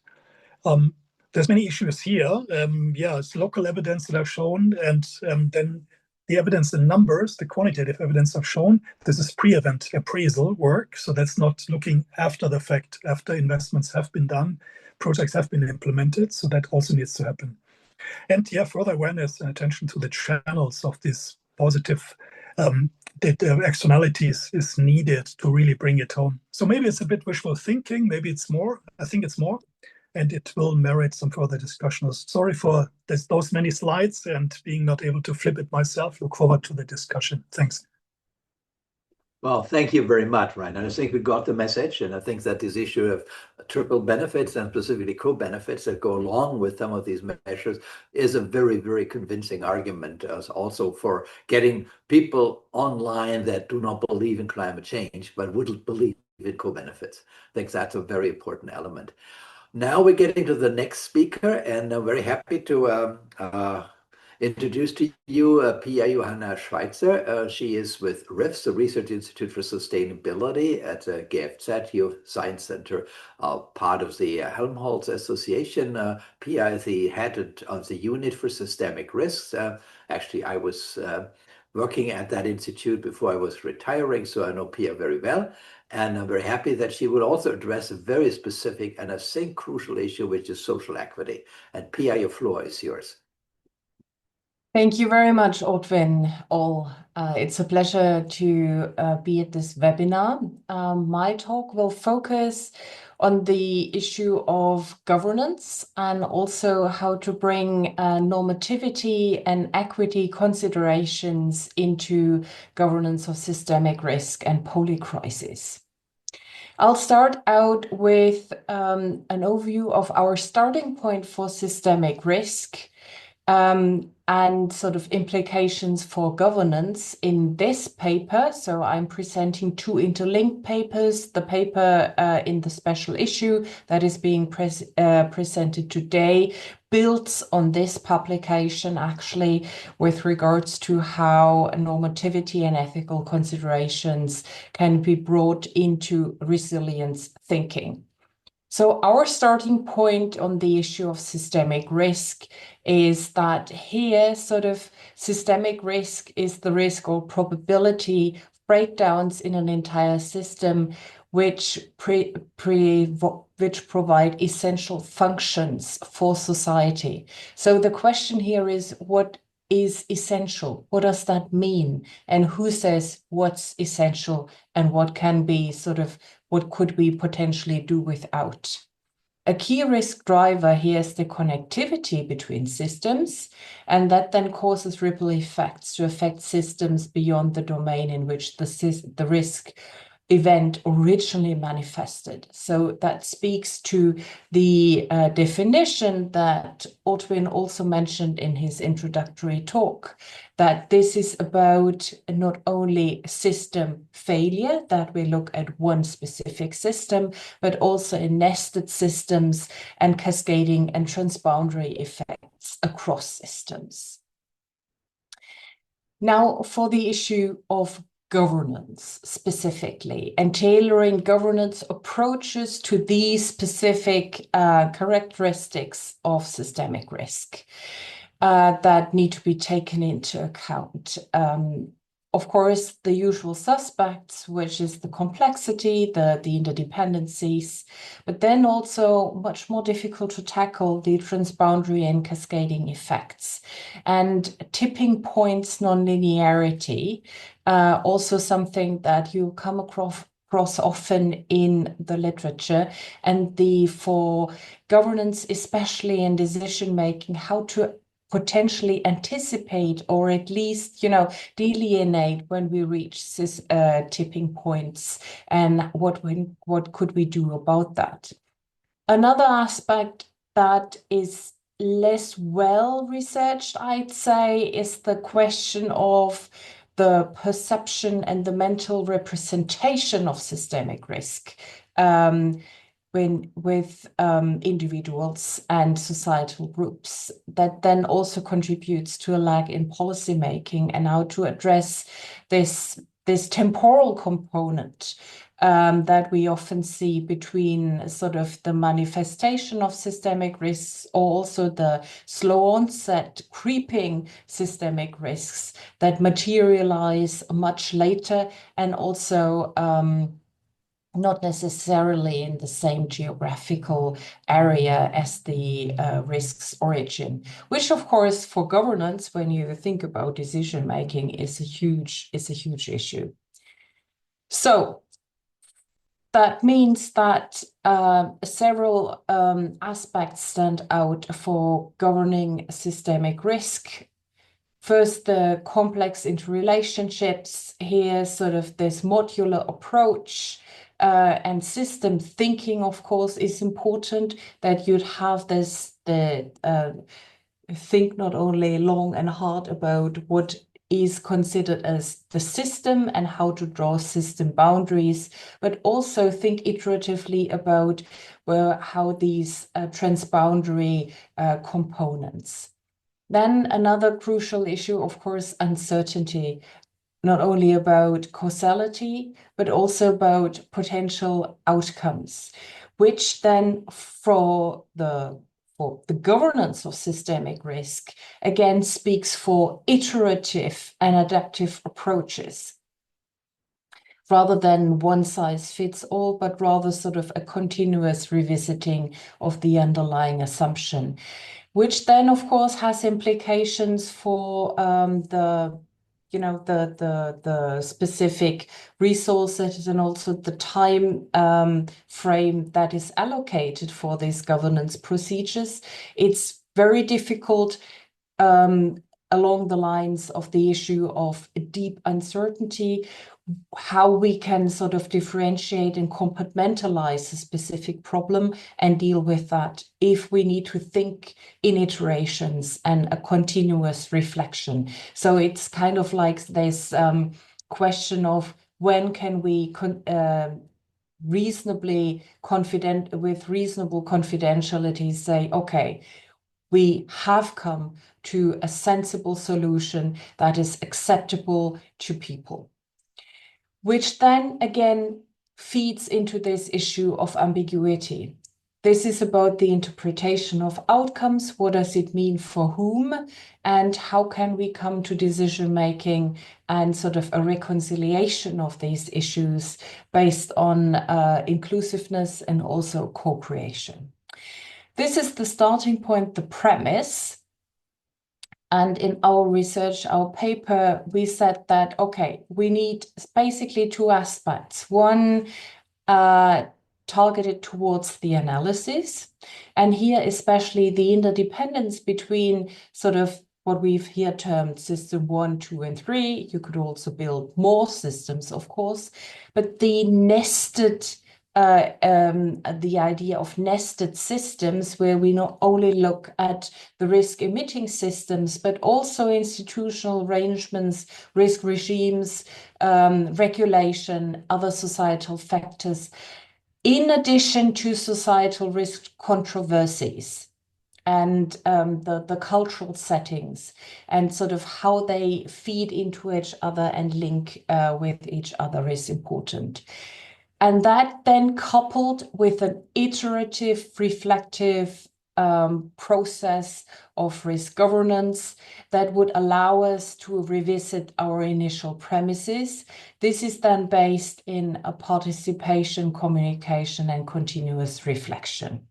There's many issues here. It's local evidence that I've shown, and then the evidence in numbers, the quantitative evidence I've shown. This is pre-event appraisal work, so that's not looking after the fact, after investments have been done, projects have been implemented, so that also needs to happen. And further awareness and attention to the channels of this positive externalities is needed to really bring it home. So maybe it's a bit wishful thinking, maybe it's more, I think it's more, and it will merit some further discussion. Sorry for those many slides and being not able to flip it myself. Look forward to the discussion. Thanks.
Well, thank you very much, Ryan. And I think we got the message, and I think that this issue of triple benefits and specifically co-benefits that go along with some of these measures is a very, very convincing argument also for getting people online that do not believe in climate change, but would believe in co-benefits. I think that's a very important element. Now we're getting to the next speaker, and I'm very happy to introduce to you Pia Johanna Schweitzer. She is with RIFS, the Research Institute for Sustainability at GFZ Science Center, part of the Helmholtz Association. Pia is the head of the Unit for Systemic Risks. Actually, I was working at that institute before I was retiring, so I know Pia very well. And I'm very happy that she will also address a very specific and I think crucial issue, which is social equity. And Pia, your floor is yours.
Thank you very much, Otwin. It's a pleasure to be at this webinar. My talk will focus on the issue of governance and also how to bring normativity and equity considerations into governance of systemic risk and polycrisis. I'll start out with an overview of our starting point for systemic risk. and sort of implications for governance in this paper. So I'm presenting two interlinked papers. The paper in the special issue that is being presented today builds on this publication actually with regards to how normativity and ethical considerations can be brought into resilience thinking. So our starting point on the issue of systemic risk is that here sort of systemic risk is the risk or probability of breakdowns in an entire system which provide essential functions for society. So the question here is, what is essential? What does that mean? And who says what's essential and what can be sort of, what could we potentially do without? A key risk driver here is the connectivity between systems, and that then causes ripple effects to affect systems beyond the domain in which the risk event originally manifested. So that speaks to the definition that Otwin also mentioned in his introductory talk, that this is about not only system failure, that we look at one specific system, but also in nested systems and cascading and transboundary effects across systems. Now, for the issue of governance specifically, and tailoring governance approaches to these specific characteristics of systemic risk that need to be taken into account. Of course, the usual suspects, which is the complexity, the interdependencies, but then also much more difficult to tackle the transboundary and cascading effects. And tipping points nonlinearity, also something that you come across often in the literature, and for governance, especially in decision making, how to potentially anticipate or at least, delineate when we reach this tipping points, and what could we do about that. Another aspect that is less well researched, I'd say, is the question of the perception and the mental representation of systemic risk with individuals and societal groups. That then also contributes to a lag in policy making and how to address this temporal component that we often see between sort of the manifestation of systemic risks, or also the slow onset creeping systemic risks that materialize much later, and also not necessarily in the same geographical area as the risk's origin, which of course for governance, when you think about decision making, is a huge issue. So that means that several aspects stand out for governing systemic risk. First, the complex interrelationships. Here, sort of this modular approach and system thinking, of course, is important, that you'd have think not only long and hard about what is considered as the system and how to draw system boundaries, but also think iteratively about how these transboundary components. Then another crucial issue, of course, uncertainty, not only about causality, but also about potential outcomes, which then for the governance of systemic risk, again, speaks for iterative and adaptive approaches, rather than one size fits all, but rather sort of a continuous revisiting of the underlying assumption, which then, of course, has implications for the specific resources and also the time frame that is allocated for these governance procedures. It's very difficult along the lines of the issue of deep uncertainty, how we can sort of differentiate and compartmentalize a specific problem and deal with that if we need to think in iterations and a continuous reflection. So it's kind of like this question of when can we reasonably confident with reasonable confidentiality say, okay, we have come to a sensible solution that is acceptable to people, which then again feeds into this issue of ambiguity. This is about the interpretation of outcomes. What does it mean for whom? And how can we come to decision making and sort of a reconciliation of these issues based on inclusiveness and also co-creation? This is the starting point, the premise. And in our research, our paper, we said that, okay, we need basically two aspects. One, targeted towards the analysis. And here, especially the interdependence between sort of what we've here termed system 1, 2, and 3. You could also build more systems, of course, but the nested the idea of nested systems where we not only look at the risk emitting systems, but also institutional arrangements, risk regimes, regulation, other societal factors, in addition to societal risk controversies and the cultural settings and sort of how they feed into each other and link with each other is important. And that then coupled with an iterative, reflective process of risk governance that would allow us to revisit our initial premises. This is then based in a participation, communication, and continuous reflection.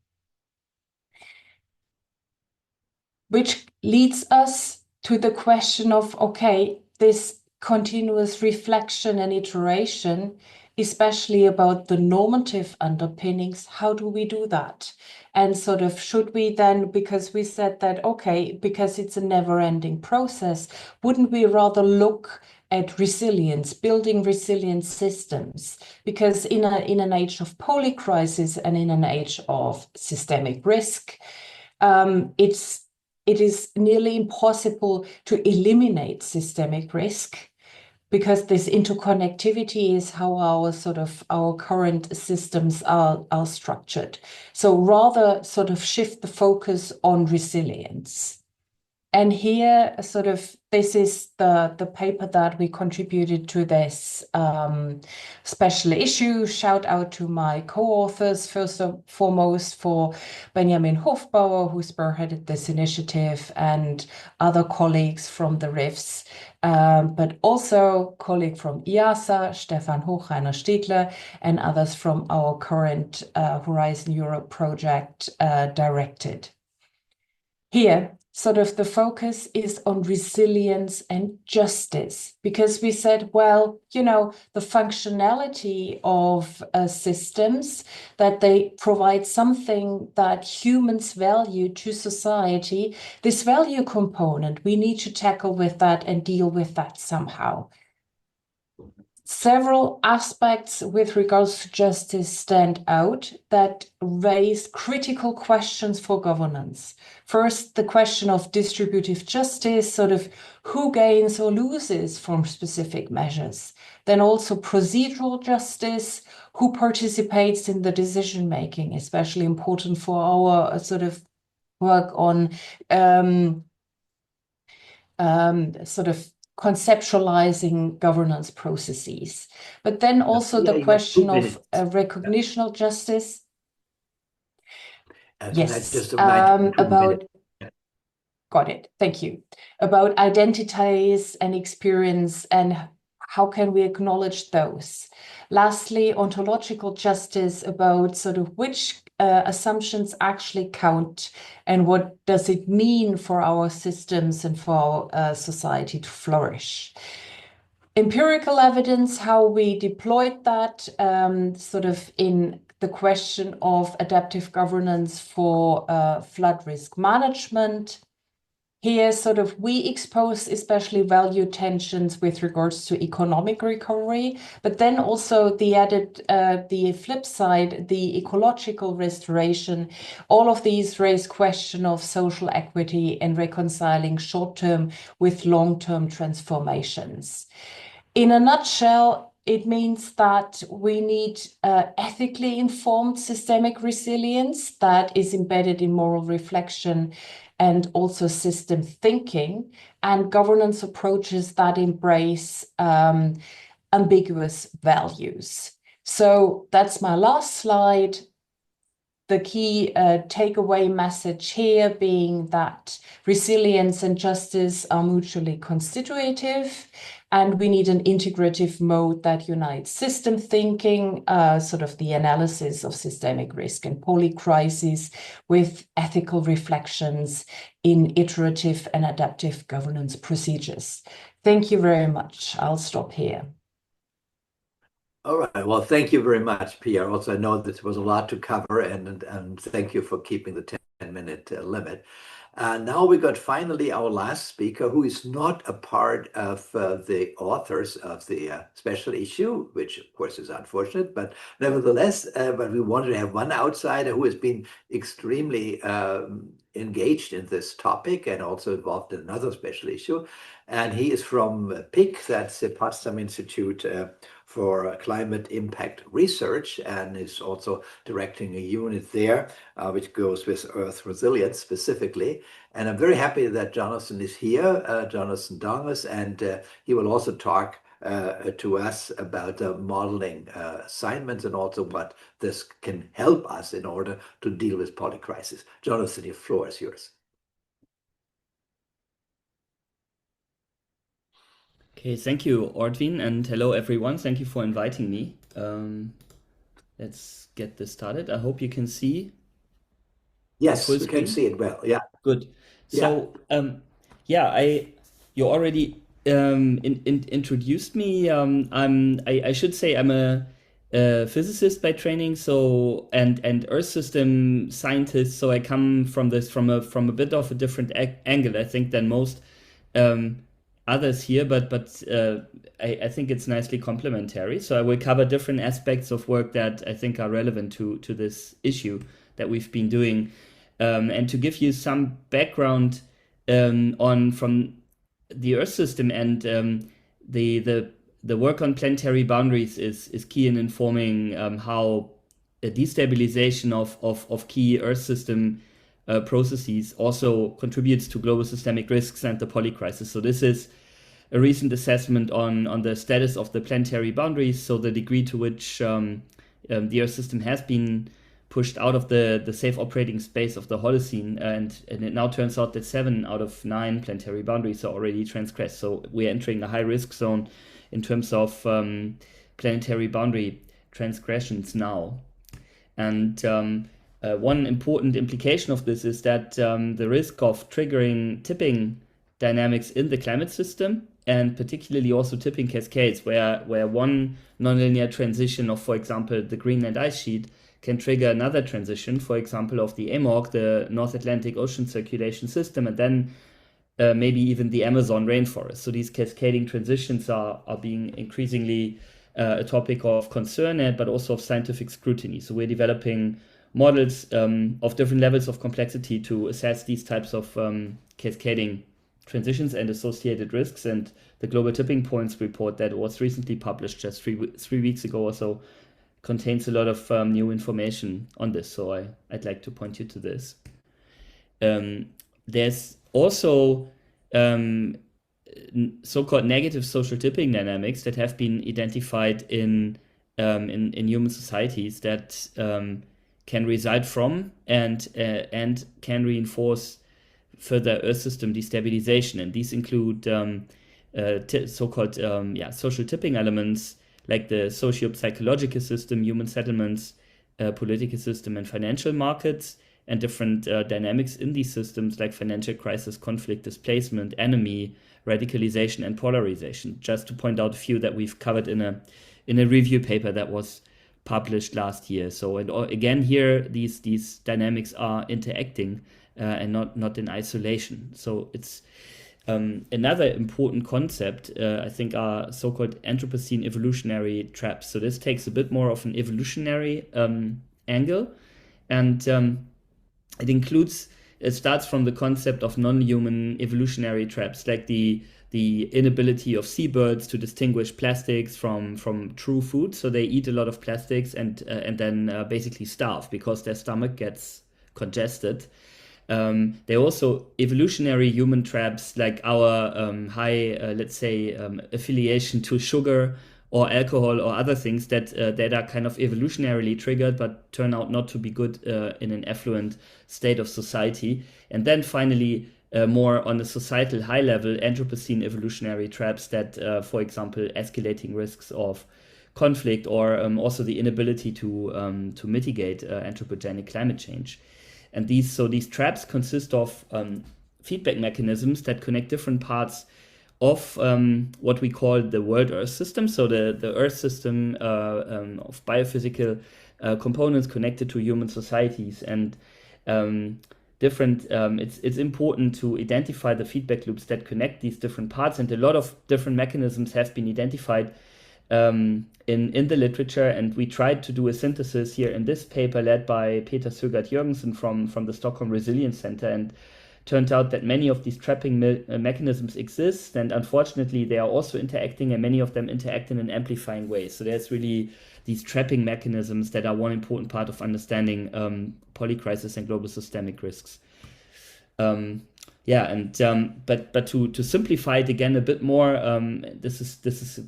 Which leads us to the question of, okay, this continuous reflection and iteration, especially about the normative underpinnings, how do we do that? And sort of should we then, because we said that, okay, because it's a never-ending process, wouldn't we rather look at resilience, building resilient systems? Because in an age of polycrisis and in an age of systemic risk, it is nearly impossible to eliminate systemic risk, because this interconnectivity is how our current systems are structured. So rather sort of shift the focus on resilience. And here, sort of, this is the paper that we contributed to this special issue. Shout out to my co-authors, first and foremost for Benjamin Hofbauer, who spearheaded this initiative, and other colleagues from the RIFs, but also colleague from IASA, Stefan Hoch, Rainer Stiegler, and others from our current Horizon Europe project directed. Here, sort of the focus is on resilience and justice, because we said, well, you know, the functionality of systems, that they provide something that humans value to society, this value component, we need to tackle with that and deal with that somehow. Several aspects with regards to justice stand out that raise critical questions for governance. First, the question of distributive justice, sort of who gains or loses from specific measures. Then also procedural justice, who participates in the decision-making, especially important for our sort of work on sort of conceptualizing governance processes. But then also the question of recognitional justice. Yes, about, got it, thank you. About identities and experience and how can we acknowledge those. Lastly, ontological justice, about sort of which assumptions actually count and what does it mean for our systems and for our society to flourish. Empirical evidence, how we deployed that sort of in the question of adaptive governance for flood risk management. Here, sort of, we expose especially value tensions with regards to economic recovery, but then also the flip side, the ecological restoration. All of these raise question of social equity and reconciling short-term with long-term transformations. In a nutshell, it means that we need ethically informed systemic resilience that is embedded in moral reflection and also system thinking, and governance approaches that embrace ambiguous values. So that's my last slide. The key takeaway message here being that resilience and justice are mutually constitutive, and we need an integrative mode that unites system thinking, sort of the analysis of systemic risk and polycrisis, with ethical reflections in iterative and adaptive governance procedures. Thank you very much. I'll stop here.
All right. Well, thank you very much, Pierre. Also, I know that there was a lot to cover, and thank you for keeping the 10-minute limit. Now we got finally our last speaker, who is not a part of the authors of the special issue, which of course is unfortunate, but nevertheless, but we wanted to have one outsider who has been extremely engaged in this topic and also involved in another special issue. And he is from PIC, that's the Potsdam Institute for Climate Impact Research, and is also directing a unit there, which goes with Earth resilience specifically. And I'm very happy that Jonathan is here, Jonathan Donges, and he will also talk to us about the modeling assignments and also what this can help us in order to deal with polycrisis. Jonathan, the floor is yours.
Okay, thank you, Ortwin, and hello, everyone. Thank you for inviting me. Let's get this started. I hope you can see.
Yes, we can see it well. Yeah.
Good. So, you already introduced me. I should say I'm a physicist by training, so and Earth system scientist. So I come from this from a bit of a different angle, I think, than most others here, but I think it's nicely complementary. So I will cover different aspects of work that I think are relevant to this issue that we've been doing, and to give you some background from the Earth system and the work on planetary boundaries is key in informing how a destabilization of key Earth system processes also contributes to global systemic risks and the polycrisis. So this is a recent assessment on the status of the planetary boundaries, so the degree to which the Earth system has been pushed out of the safe operating space of the Holocene, and it now turns out that 7 out of 9 planetary boundaries are already transgressed. So we're entering a high risk zone in terms of planetary boundary transgressions now. And one important implication of this is that the risk of triggering tipping dynamics in the climate system, and particularly also tipping cascades, where one nonlinear transition of, for example, the Greenland ice sheet can trigger another transition, for example, of the AMOC, the North Atlantic Ocean Circulation System, and then maybe even the Amazon rainforest. So these cascading transitions are being increasingly a topic of concern, but also of scientific scrutiny. So we're developing models of different levels of complexity to assess these types of cascading transitions and associated risks. And the Global Tipping Points report that was recently published just three weeks ago or so contains a lot of new information on this. So I'd like to point you to this. There's also so-called negative social tipping dynamics that have been identified in human societies that can result from and can reinforce further Earth system destabilization. And these include so-called social tipping elements like the socio-psychological system, human settlements, political system, and financial markets, and different dynamics in these systems like financial crisis, conflict, displacement, enemy, radicalization, and polarization. Just to point out a few that we've covered in a review paper that was published last year. So, and again here, these dynamics are interacting and not in isolation. So it's another important concept, I think, are so-called Anthropocene evolutionary traps. So this takes a bit more of an evolutionary angle, and it starts from the concept of non-human evolutionary traps, like the inability of seabirds to distinguish plastics from true food. So they eat a lot of plastics and then basically starve because their stomach gets congested. There are also evolutionary human traps, like our high, let's say, affiliation to sugar or alcohol or other things that are kind of evolutionarily triggered but turn out not to be good in an affluent state of society. And then finally, more on a societal high level, Anthropocene evolutionary traps that, for example, escalating risks of conflict, or also the inability to mitigate anthropogenic climate change. And these traps consist of feedback mechanisms that connect different parts of what we call the world Earth system. So the Earth system of biophysical components connected to human societies, and it's important to identify the feedback loops that connect these different parts, and a lot of different mechanisms have been identified in the literature, and we tried to do a synthesis here in this paper led by Peter Søgaard Jørgensen from the Stockholm Resilience Center, and turned out that many of these trapping mechanisms exist, and unfortunately they are also interacting, and many of them interact in an amplifying way. So there's really these trapping mechanisms that are one important part of understanding polycrisis and global systemic risks. But to simplify it again a bit more, this is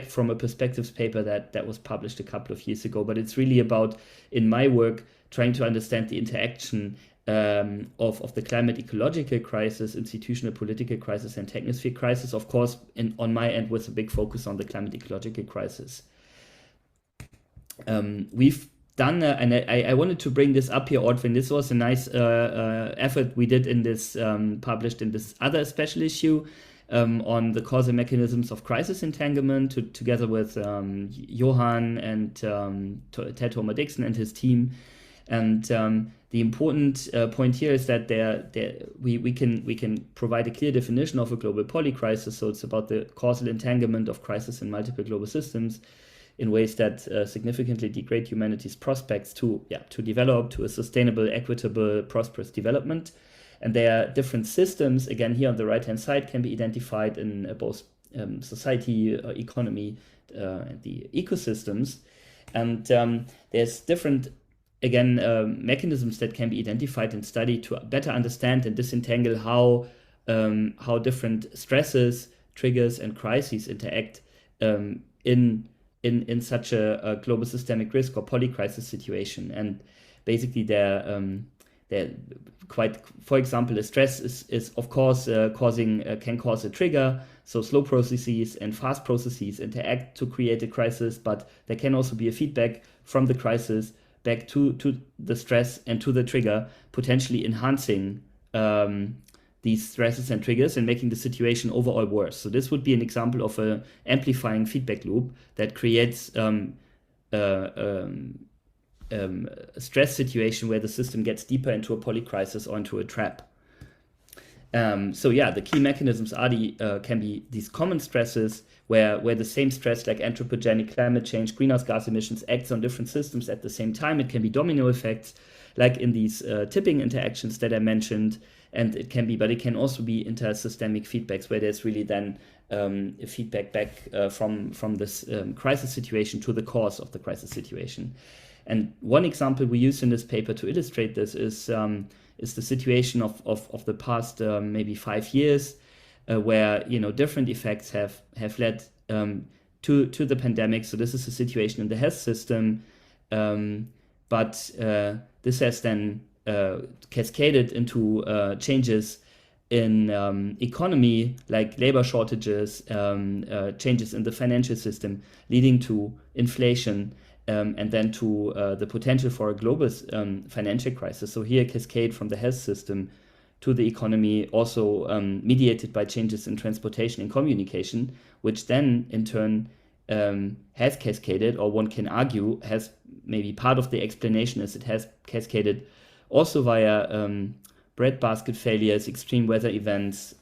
from a perspectives paper that was published a couple of years ago, but it's really about, in my work, trying to understand the interaction of the climate ecological crisis, institutional political crisis, and technosphere crisis, of course, on my end with a big focus on the climate ecological crisis. We've done, and I wanted to bring this up here, Ortwin. This was a nice effort we did in this, published in this other special issue on the causal mechanisms of crisis entanglement, together with Johan and Ted Homer-Dixon and his team. And the important point here is that we can provide a clear definition of a global polycrisis. So it's about the causal entanglement of crisis in multiple global systems in ways that significantly degrade humanity's prospects to develop to a sustainable, equitable, prosperous development. And there are different systems, again, here on the right-hand side, can be identified in both society, economy, and the ecosystems. And there's different, again, mechanisms that can be identified and studied to better understand and disentangle how different stresses, triggers, and crises interact in such a global systemic risk or polycrisis situation. And basically they're quite, for example, a stress is of course can cause a trigger. So slow processes and fast processes interact to create a crisis, but there can also be a feedback from the crisis back to the stress and to the trigger, potentially enhancing these stresses and triggers and making the situation overall worse. So this would be an example of an amplifying feedback loop that creates a stress situation where the system gets deeper into a polycrisis or into a trap. The key mechanisms are can be these common stresses where the same stress, like anthropogenic climate change, greenhouse gas emissions, acts on different systems at the same time. It can be domino effects, like in these tipping interactions that I mentioned, and it can also be intersystemic feedbacks where there's really then a feedback back from this crisis situation to the cause of the crisis situation. And one example we use in this paper to illustrate this is the situation of the past maybe 5 years, where different effects have led to the pandemic. So this is a situation in the health system, but this has then cascaded into changes in economy, like labor shortages, changes in the financial system, leading to inflation, and then to the potential for a global financial crisis. So here, cascade from the health system to the economy, also mediated by changes in transportation and communication, which then in turn has cascaded, or one can argue has maybe part of the explanation is it has cascaded also via breadbasket failures, extreme weather events,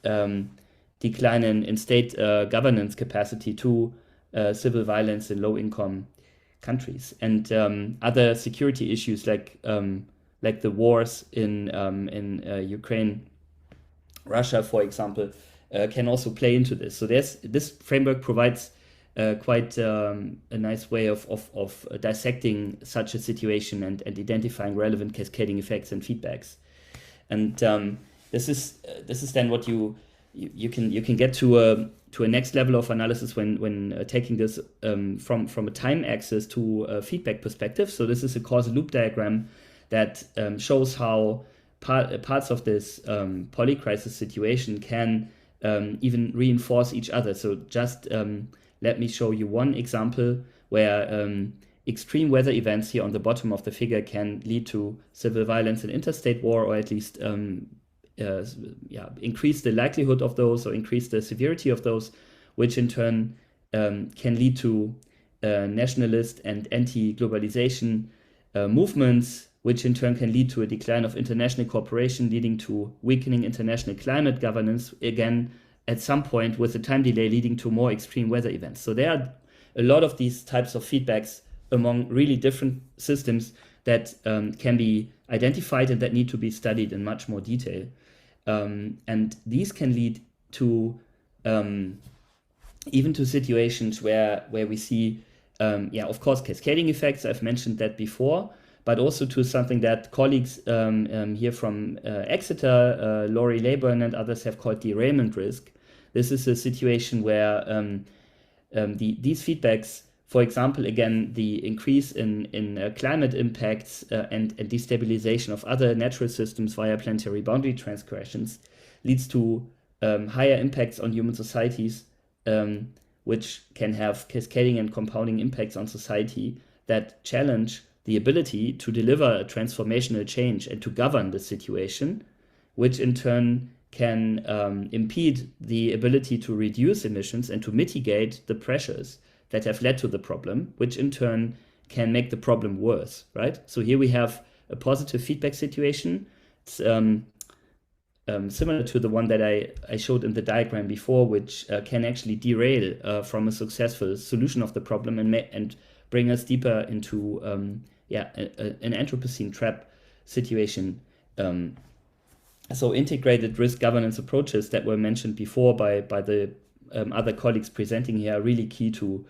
decline in state governance capacity to civil violence in low-income countries, and other security issues like the wars in Ukraine, Russia, for example, can also play into this. So this framework provides quite a nice way of dissecting such a situation and identifying relevant cascading effects and feedbacks. And this is then what you can get to a next level of analysis when taking this from a time axis to a feedback perspective. So this is a causal loop diagram that shows how parts of this polycrisis situation can even reinforce each other. So just let me show you one example where extreme weather events here on the bottom of the figure can lead to civil violence and interstate war, or at least increase the likelihood of those or increase the severity of those, which in turn can lead to nationalist and anti-globalization movements, which in turn can lead to a decline of international cooperation, leading to weakening international climate governance, again, at some point with a time delay leading to more extreme weather events. So there are a lot of these types of feedbacks among really different systems that can be identified and that need to be studied in much more detail. And these can lead to even to situations where we see, of course, cascading effects. I've mentioned that before, but also to something that colleagues here from Exeter, Laurie Leyburn and others have called derailment risk. This is a situation where these feedbacks, for example, again, the increase in climate impacts and destabilization of other natural systems via planetary boundary transgressions leads to higher impacts on human societies, which can have cascading and compounding impacts on society that challenge the ability to deliver a transformational change and to govern the situation, which in turn can impede the ability to reduce emissions and to mitigate the pressures that have led to the problem, which in turn can make the problem worse, right? So here we have a positive feedback situation. It's similar to the one that I showed in the diagram before, which can actually derail from a successful solution of the problem and bring us deeper into an Anthropocene trap situation. So integrated risk governance approaches that were mentioned before by the other colleagues presenting here are really key to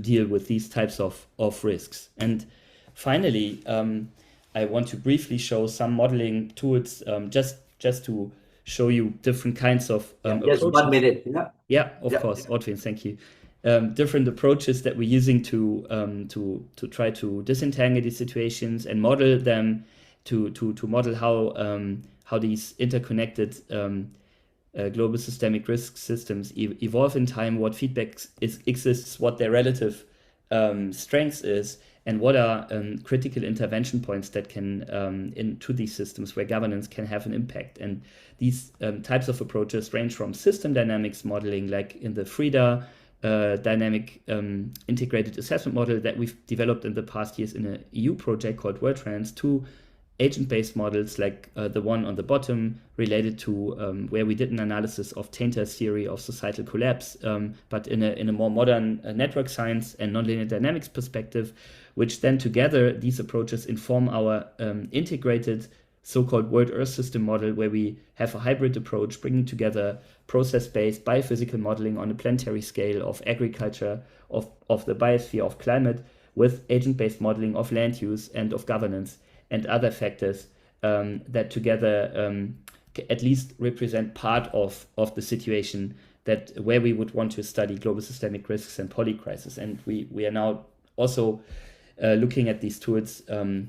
deal with these types of risks. And finally, I want to briefly show some modeling tools just to show you different kinds of
just
approaches.
1 minute.
Yeah, of course, Otwin, thank you. Different approaches that we're using to try to disentangle these situations and model them, to model how these interconnected global systemic risk systems evolve in time, what feedback exists, what their relative strengths is, and what are critical intervention points that can into these systems where governance can have an impact. And these types of approaches range from system dynamics modeling, like in the FRIDA dynamic integrated assessment model that we've developed in the past years in an EU project called WorldTrans, to agent-based models like the one on the bottom related to where we did an analysis of Tainter's theory of societal collapse, but in a more modern network science and nonlinear dynamics perspective, which then together these approaches inform our integrated so-called World Earth System model, where we have a hybrid approach bringing together process-based biophysical modeling on a planetary scale of agriculture, of the biosphere, of climate, with agent-based modeling of land use and of governance and other factors that together at least represent part of the situation that where we would want to study global systemic risks and polycrisis. And we are now also looking at these tools a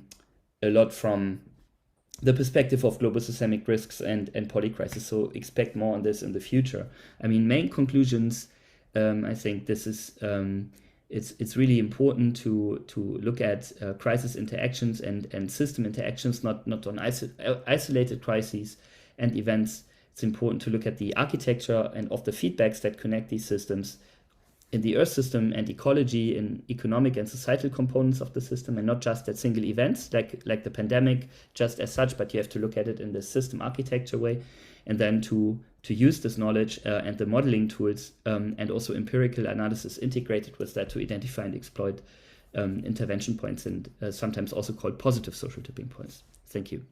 lot from the perspective of global systemic risks and polycrisis. So expect more on this in the future. I mean, main conclusions, I think this is it's really important to look at crisis interactions and system interactions, not on isolated crises and events. It's important to look at the architecture and of the feedbacks that connect these systems, in the Earth system and ecology, in economic and societal components of the system, and not just at single events like the pandemic just as such, but you have to look at it in the system architecture way, and then to use this knowledge and the modeling tools and also empirical analysis integrated with that to identify and exploit intervention points, and sometimes also called positive social tipping points. Thank you.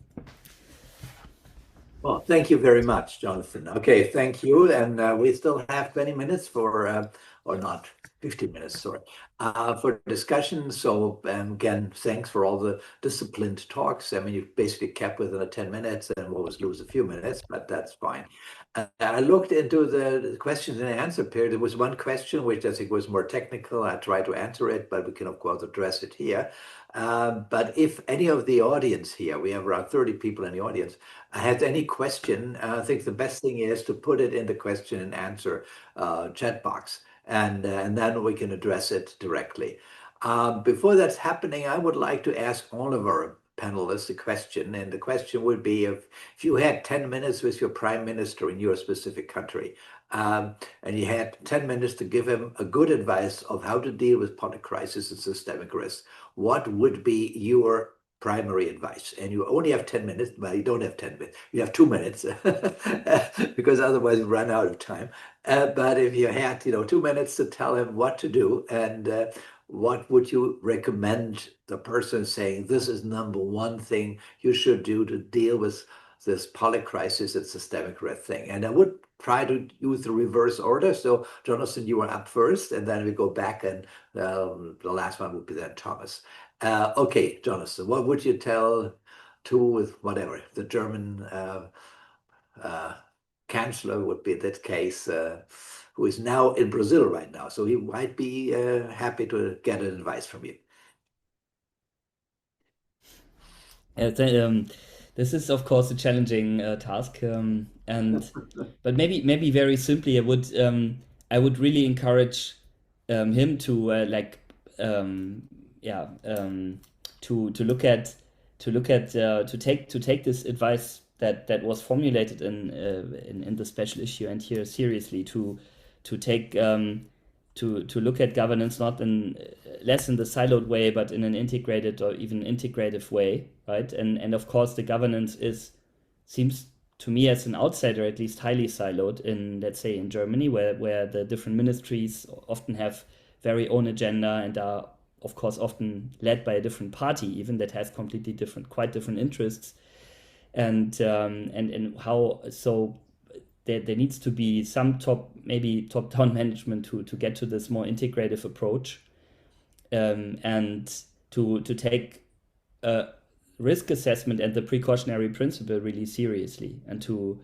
Well, thank you very much, Jonathan. Okay, thank you. And we still have 20 minutes for, or not, 15 minutes, sorry, for discussion. So again, thanks for all the disciplined talks. I mean, you basically kept within the 10 minutes and we'll always lose a few minutes, but that's fine. I looked into the questions and answer period. There was one question which I think was more technical. I tried to answer it, but we can of course address it here. But if any of the audience here, we have around 30 people in the audience, has any question, I think the best thing is to put it in the question and answer chat box, and then we can address it directly. Before that's happening, I would like to ask all of our panelists a question, and the question would be if you had 10 minutes with your prime minister in your specific country, and you had 10 minutes to give him a good advice of how to deal with polycrisis and systemic risk, what would be your primary advice? And you only have 10 minutes. Well, you don't have 10 minutes. You have 2 minutes because otherwise you run out of time. But if you had, 2 minutes to tell him what to do, and what would you recommend the person saying, this is number one thing you should do to deal with this polycrisis and systemic risk thing? And I would try to use the reverse order. So Jonathan, you were up first, and then we go back, and the last one would be then Thomas. Okay, Jonathan, what would you tell to, with whatever, the German chancellor would be in that case, who is now in Brazil right now. So he might be happy to get an advice from you.
This is of course a challenging task, but maybe very simply, I would really encourage him to take this advice that was formulated in the special issue and here seriously, to look at governance not less in the siloed way, but in an integrated or even integrative way, right? And of course the governance seems to me as an outsider at least highly siloed in, let's say, in Germany, where the different ministries often have very own agenda and are of course often led by a different party even that has completely quite different interests, and how so there needs to be some top-down management to get to this more integrative approach, and to take risk assessment and the precautionary principle really seriously, and to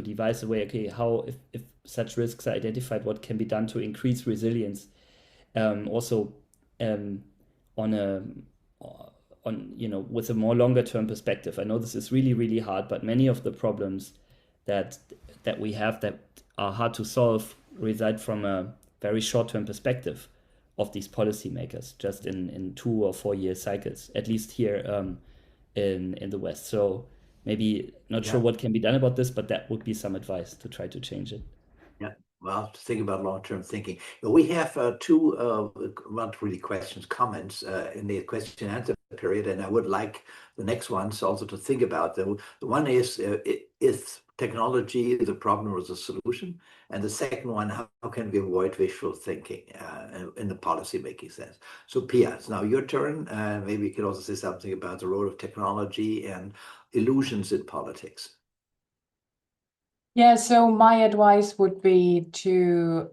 devise a way, okay, how if such risks are identified, what can be done to increase resilience, also with a more longer term perspective. I know this is really, really hard, but many of the problems that we have that are hard to solve reside from a very short-term perspective of these policymakers, just in 2 or 4 year cycles, at least here in the West. So maybe not sure what can be done about this, but that would be some advice to try to change it.
Yeah, well, to think about long-term thinking. We have two, not really questions, comments in the question and answer period, and I would like the next ones also to think about them. The one is technology the problem or the solution? And the second one, how can we avoid wishful thinking in the policy making sense? So Pia, it's now your turn. Maybe you can also say something about the role of technology and illusions in politics.
Yeah, so my advice would be to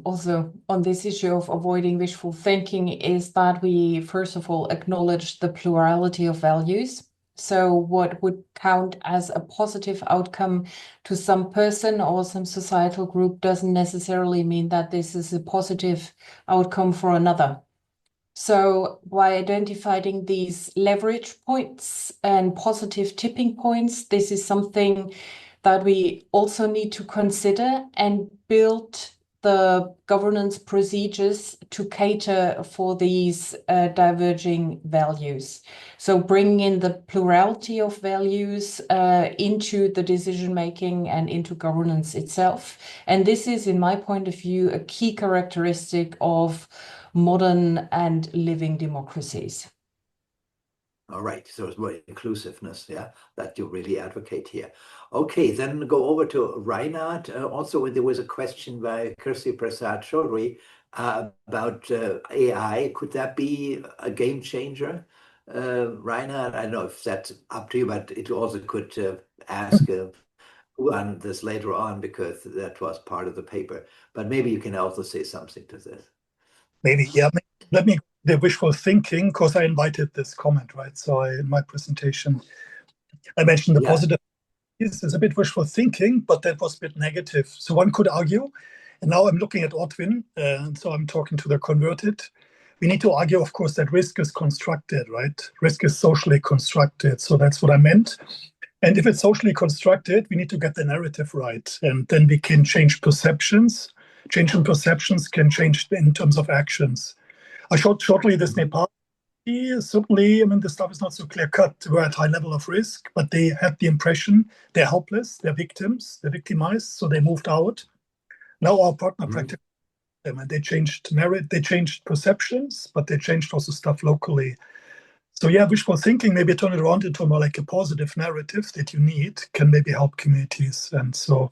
also on this issue of avoiding wishful thinking is that we first of all acknowledge the plurality of values. So what would count as a positive outcome to some person or some societal group doesn't necessarily mean that this is a positive outcome for another. So by identifying these leverage points and positive tipping points, this is something that we also need to consider and build the governance procedures to cater for these diverging values. So bringing in the plurality of values into the decision making and into governance itself. And this is, in my point of view, a key characteristic of modern and living democracies.
All right, so it's more inclusiveness, yeah, that you really advocate here. Okay, then go over to Reinhard. Also, there was a question by Kirsi Prasad Chaudhry about AI. Could that be a game changer? Reinhard, I don't know if that's up to you, but it also could ask on this later on, because that was part of the paper. But maybe you can also say something to this.
Maybe, yeah. Let me the wishful thinking, because I invited this comment, right? So in my presentation, I mentioned the positive. This is a bit wishful thinking, but that was a bit negative. So one could argue, and now I'm looking at Ortwin, and so I'm talking to the converted. We need to argue, of course, that risk is constructed, right? Risk is socially constructed. So that's what I meant. And if it's socially constructed, we need to get the narrative right. And then we can change perceptions. Changing perceptions can change in terms of actions. I showed shortly this Nepal. Certainly, I mean, the stuff is not so clear cut. We're at high level of risk, but they had the impression they're helpless, they're victims, they're victimized, so they moved out. Now our partner practiced them, and they changed they changed perceptions, but they changed also stuff locally. So yeah, wishful thinking, maybe turn it around into more like a positive narrative that you need, can maybe help communities. And so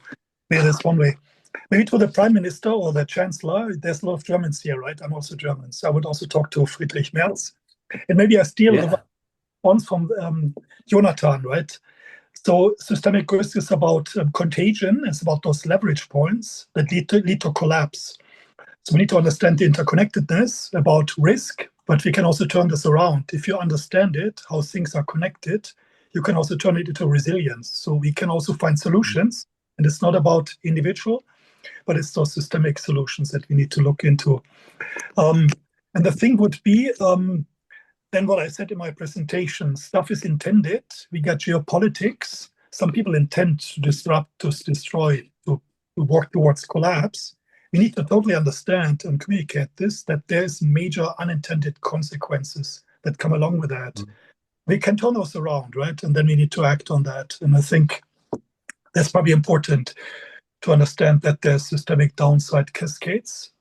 maybe that's one way. Maybe to the Prime Minister or the Chancellor, there's a lot of Germans here, right? I'm also German. So I would also talk to Friedrich Merz. And maybe I steal the response from Jonathan, right? So systemic risk is about contagion. It's about those leverage points that lead to collapse. So we need to understand the interconnectedness about risk, but we can also turn this around. If you understand it, how things are connected, you can also turn it into resilience. So we can also find solutions. And it's not about individual, but it's those systemic solutions that we need to look into. And the thing would be, then what I said in my presentation, stuff is intended. We got geopolitics. Some people intend to disrupt, to destroy, to work towards collapse. We need to totally understand and communicate this, that there's major unintended consequences that come along with that. We can turn those around, right? And then we need to act on that. And I think that's probably important to understand that there's systemic downside cascades,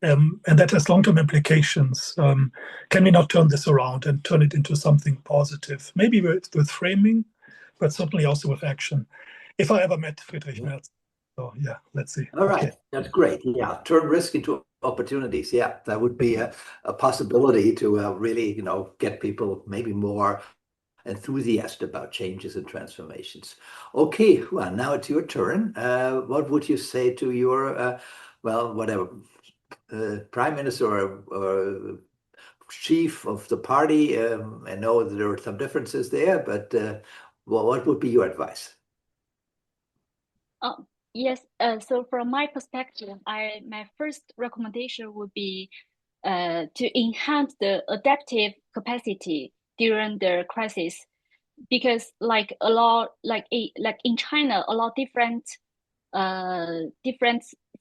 and that has long-term implications. Can we not turn this around and turn it into something positive? Maybe with framing, but certainly also with action. If I ever met Friedrich Merz. So yeah, let's see.
All right, that's great. Yeah, turn risk into opportunities. Yeah, that would be a possibility to really, get people maybe more enthusiastic about changes and transformations. Okay, Juan, now it's your turn. What would you say to your, whatever, prime minister or chief of the party? I know that there are some differences there, but what would be your advice?
Yes, so from my perspective, my first recommendation would be to enhance the adaptive capacity during the crisis, because like in China, a lot different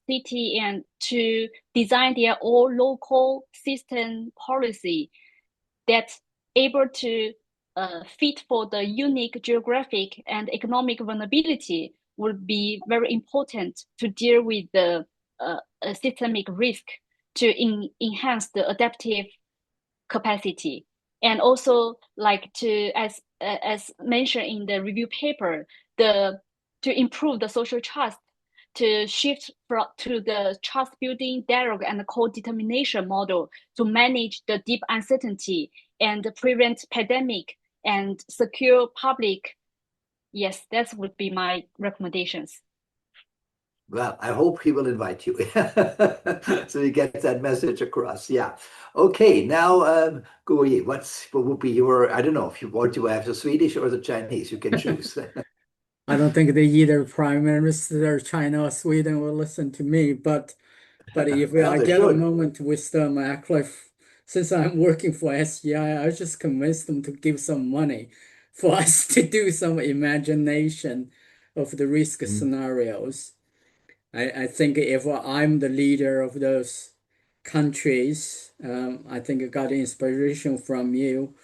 city and to design their own local system policy that's able to fit for the unique geographic and economic vulnerability would be very important to deal with the systemic risk, to enhance the adaptive capacity. And also like to, as mentioned in the review paper, to improve the social trust, to shift to the trust building dialogue and co-determination model to manage the deep uncertainty and prevent pandemic and secure public. Yes, that would be my recommendations.
Well, I hope he will invite you so you get that message across. Yeah. Okay. Now, Gui, what would be your? I don't know if you want to have the Swedish or the Chinese. You can choose.
I don't think that either Prime Minister, China or Sweden will listen to me, but if
Well,
I
they
get a
should.
moment to wisdom, actually, since I'm working for SGI, I just convince them to give some money for us to do some imagination of the risk scenarios. I think if I'm the leader of those countries, I think I got inspiration from you.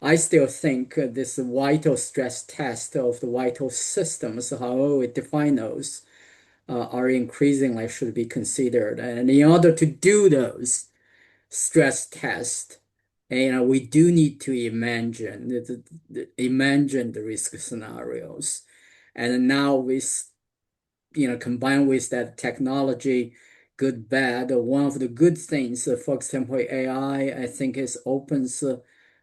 I still think this vital stress test of the vital systems, however we define those, are increasingly should be considered. And in order to do those stress tests, we do need to imagine imagine the risk scenarios. And now with combined with that technology, good, bad, one of the good things, for example, I think it opens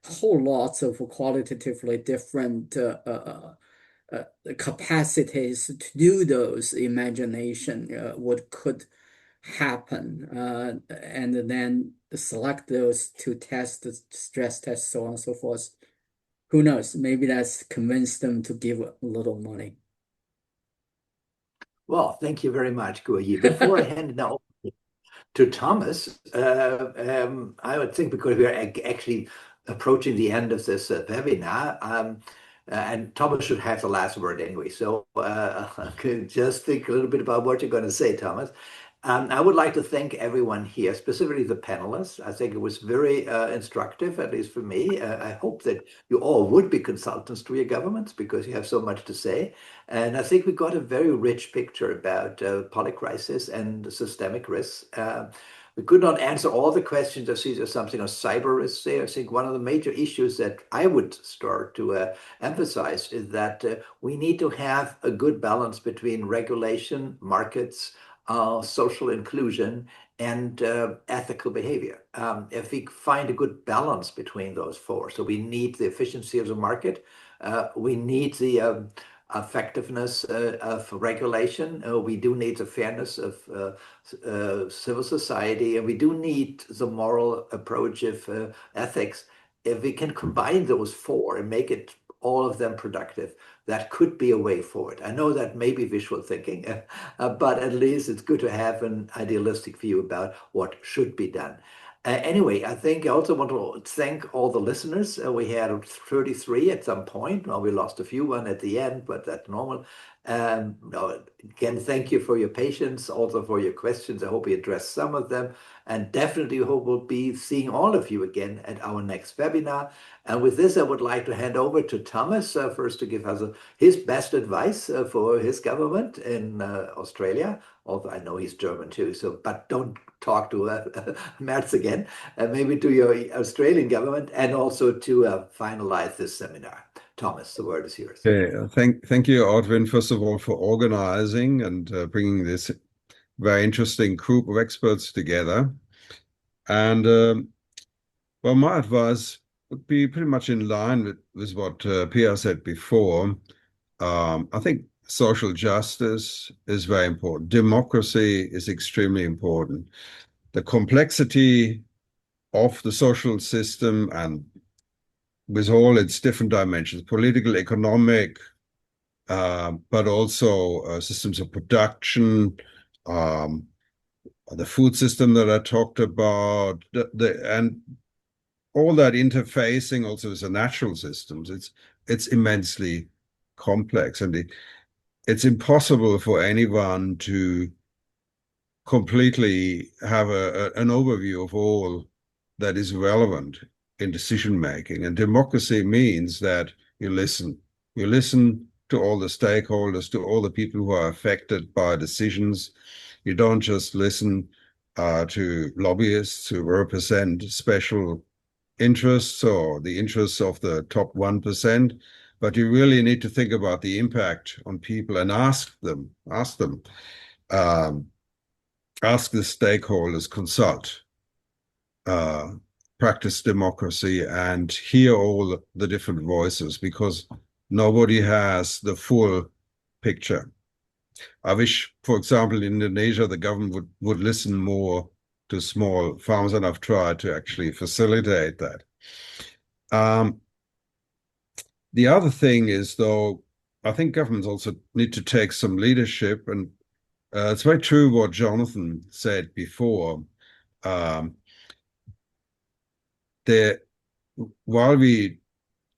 whole lots of qualitatively different capacities to do those imagination, what could happen, and then select those to test the stress test, so on and so forth. Who knows? Maybe that's convinced them to give a little money.
Well, thank you very much, Guoyi. Before I hand it now to Thomas, I would think because we are actually approaching the end of this webinar, and Thomas should have the last word anyway. So just think a little bit about what you're going to say, Thomas. I would like to thank everyone here, specifically the panelists. I think it was very instructive, at least for me. I hope that you all would be consultants to your governments because you have so much to say. And I think we got a very rich picture about polycrisis and systemic risks. We could not answer all the questions. I see there's something on cyber risks there. I think one of the major issues that I would start to emphasize is that we need to have a good balance between regulation, markets, social inclusion, and ethical behavior. If we find a good balance between those four, so we need the efficiency of the market, we need the effectiveness of regulation, we do need the fairness of civil society, and we do need the moral approach of ethics. If we can combine those four and make it all of them productive, that could be a way forward. I know that may be wishful thinking, but at least it's good to have an idealistic view about what should be done. Anyway, I think I also want to thank all the listeners. We had 33 at some point. Well, we lost a few one at the end, but that's normal. Again, thank you for your patience, also for your questions. I hope we addressed some of them, and definitely hope we'll be seeing all of you again at our next webinar. And with this, I would like to hand over to Thomas first to give us his best advice for his government in Australia. Although I know he's German too, so but don't talk to Merz again. Maybe to your Australian government, and also to finalize this seminar. Thomas, the word is yours.
Okay, thank you, Ortwin, first of all, for organizing and bringing this very interesting group of experts together. And well, my advice would be pretty much in line with what Pia said before. I think social justice is very important. Democracy is extremely important. The complexity of the social system, and with all its different dimensions, political, economic, but also systems of production, the food system that I talked about, and all that interfacing also with the natural systems. It's immensely complex, and it's impossible for anyone to completely have an overview of all that is relevant in decision making. And democracy means that you listen to all the stakeholders, to all the people who are affected by decisions. You don't just listen to lobbyists who represent special interests or the interests of the top 1%, but you really need to think about the impact on people and ask the stakeholders, consult, practice democracy, and hear all the different voices, because nobody has the full picture. I wish, for example, in Indonesia, the government would listen more to small farmers, and I've tried to actually facilitate that. The other thing is, though, I think governments also need to take some leadership, and it's very true what Jonathan said before. While we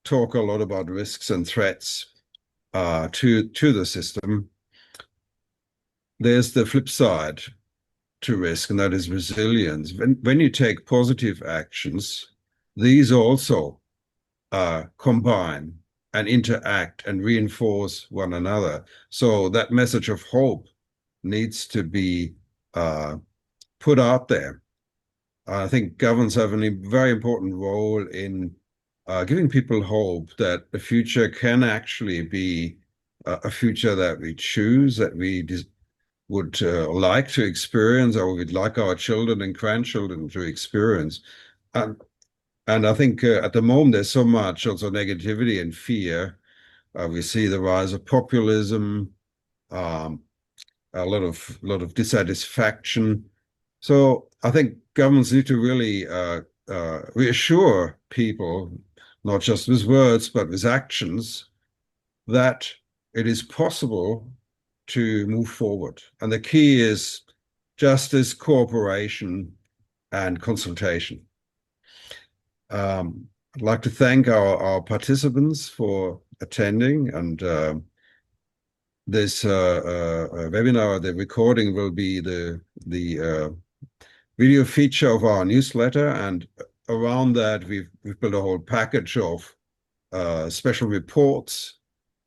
talk a lot about risks and threats to the system, there's the flip side to risk, and that is resilience. When you take positive actions, these also combine and interact and reinforce one another. So that message of hope needs to be put out there. I think governments have a very important role in giving people hope that the future can actually be a future that we choose, that we would like to experience, or we'd like our children and grandchildren to experience. And I think at the moment there's so much also negativity and fear. We see the rise of populism, a lot of dissatisfaction. So I think governments need to really reassure people, not just with words, but with actions, that it is possible to move forward. And the key is justice, cooperation, and consultation. I'd like to thank our participants for attending, and this webinar, the recording will be the video feature of our newsletter, and around that we've built a whole package of special reports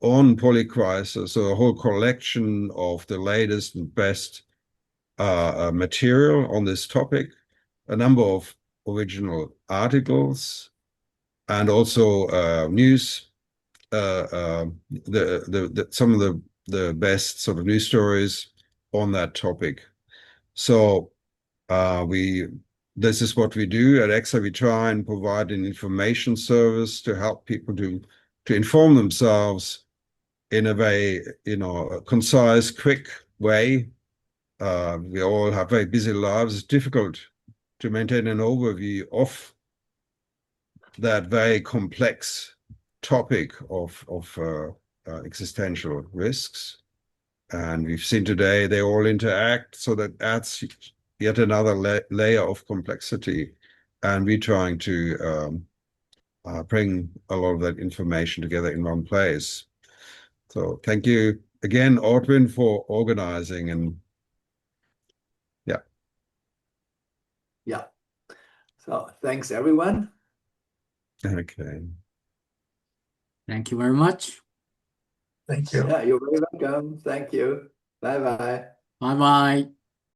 on Polycrisis, so a whole collection of the latest and best material on this topic, a number of original articles, and also news, some of the best sort of news stories on that topic. So this is what we do at EXTRA. We try and provide an information service to help people to inform themselves in a very, concise, quick way. We all have very busy lives. It's difficult to maintain an overview of that very complex topic of existential risks. And we've seen today they all interact, so that adds yet another layer of complexity. And we're trying to bring a lot of that information together in one place. So thank you again, Ortwin, for organizing, and
Yeah. So thanks, everyone.
okay.
Thank you very much.
Thank you.
Yeah, you're very welcome. Thank you. Bye-bye.
Bye-bye.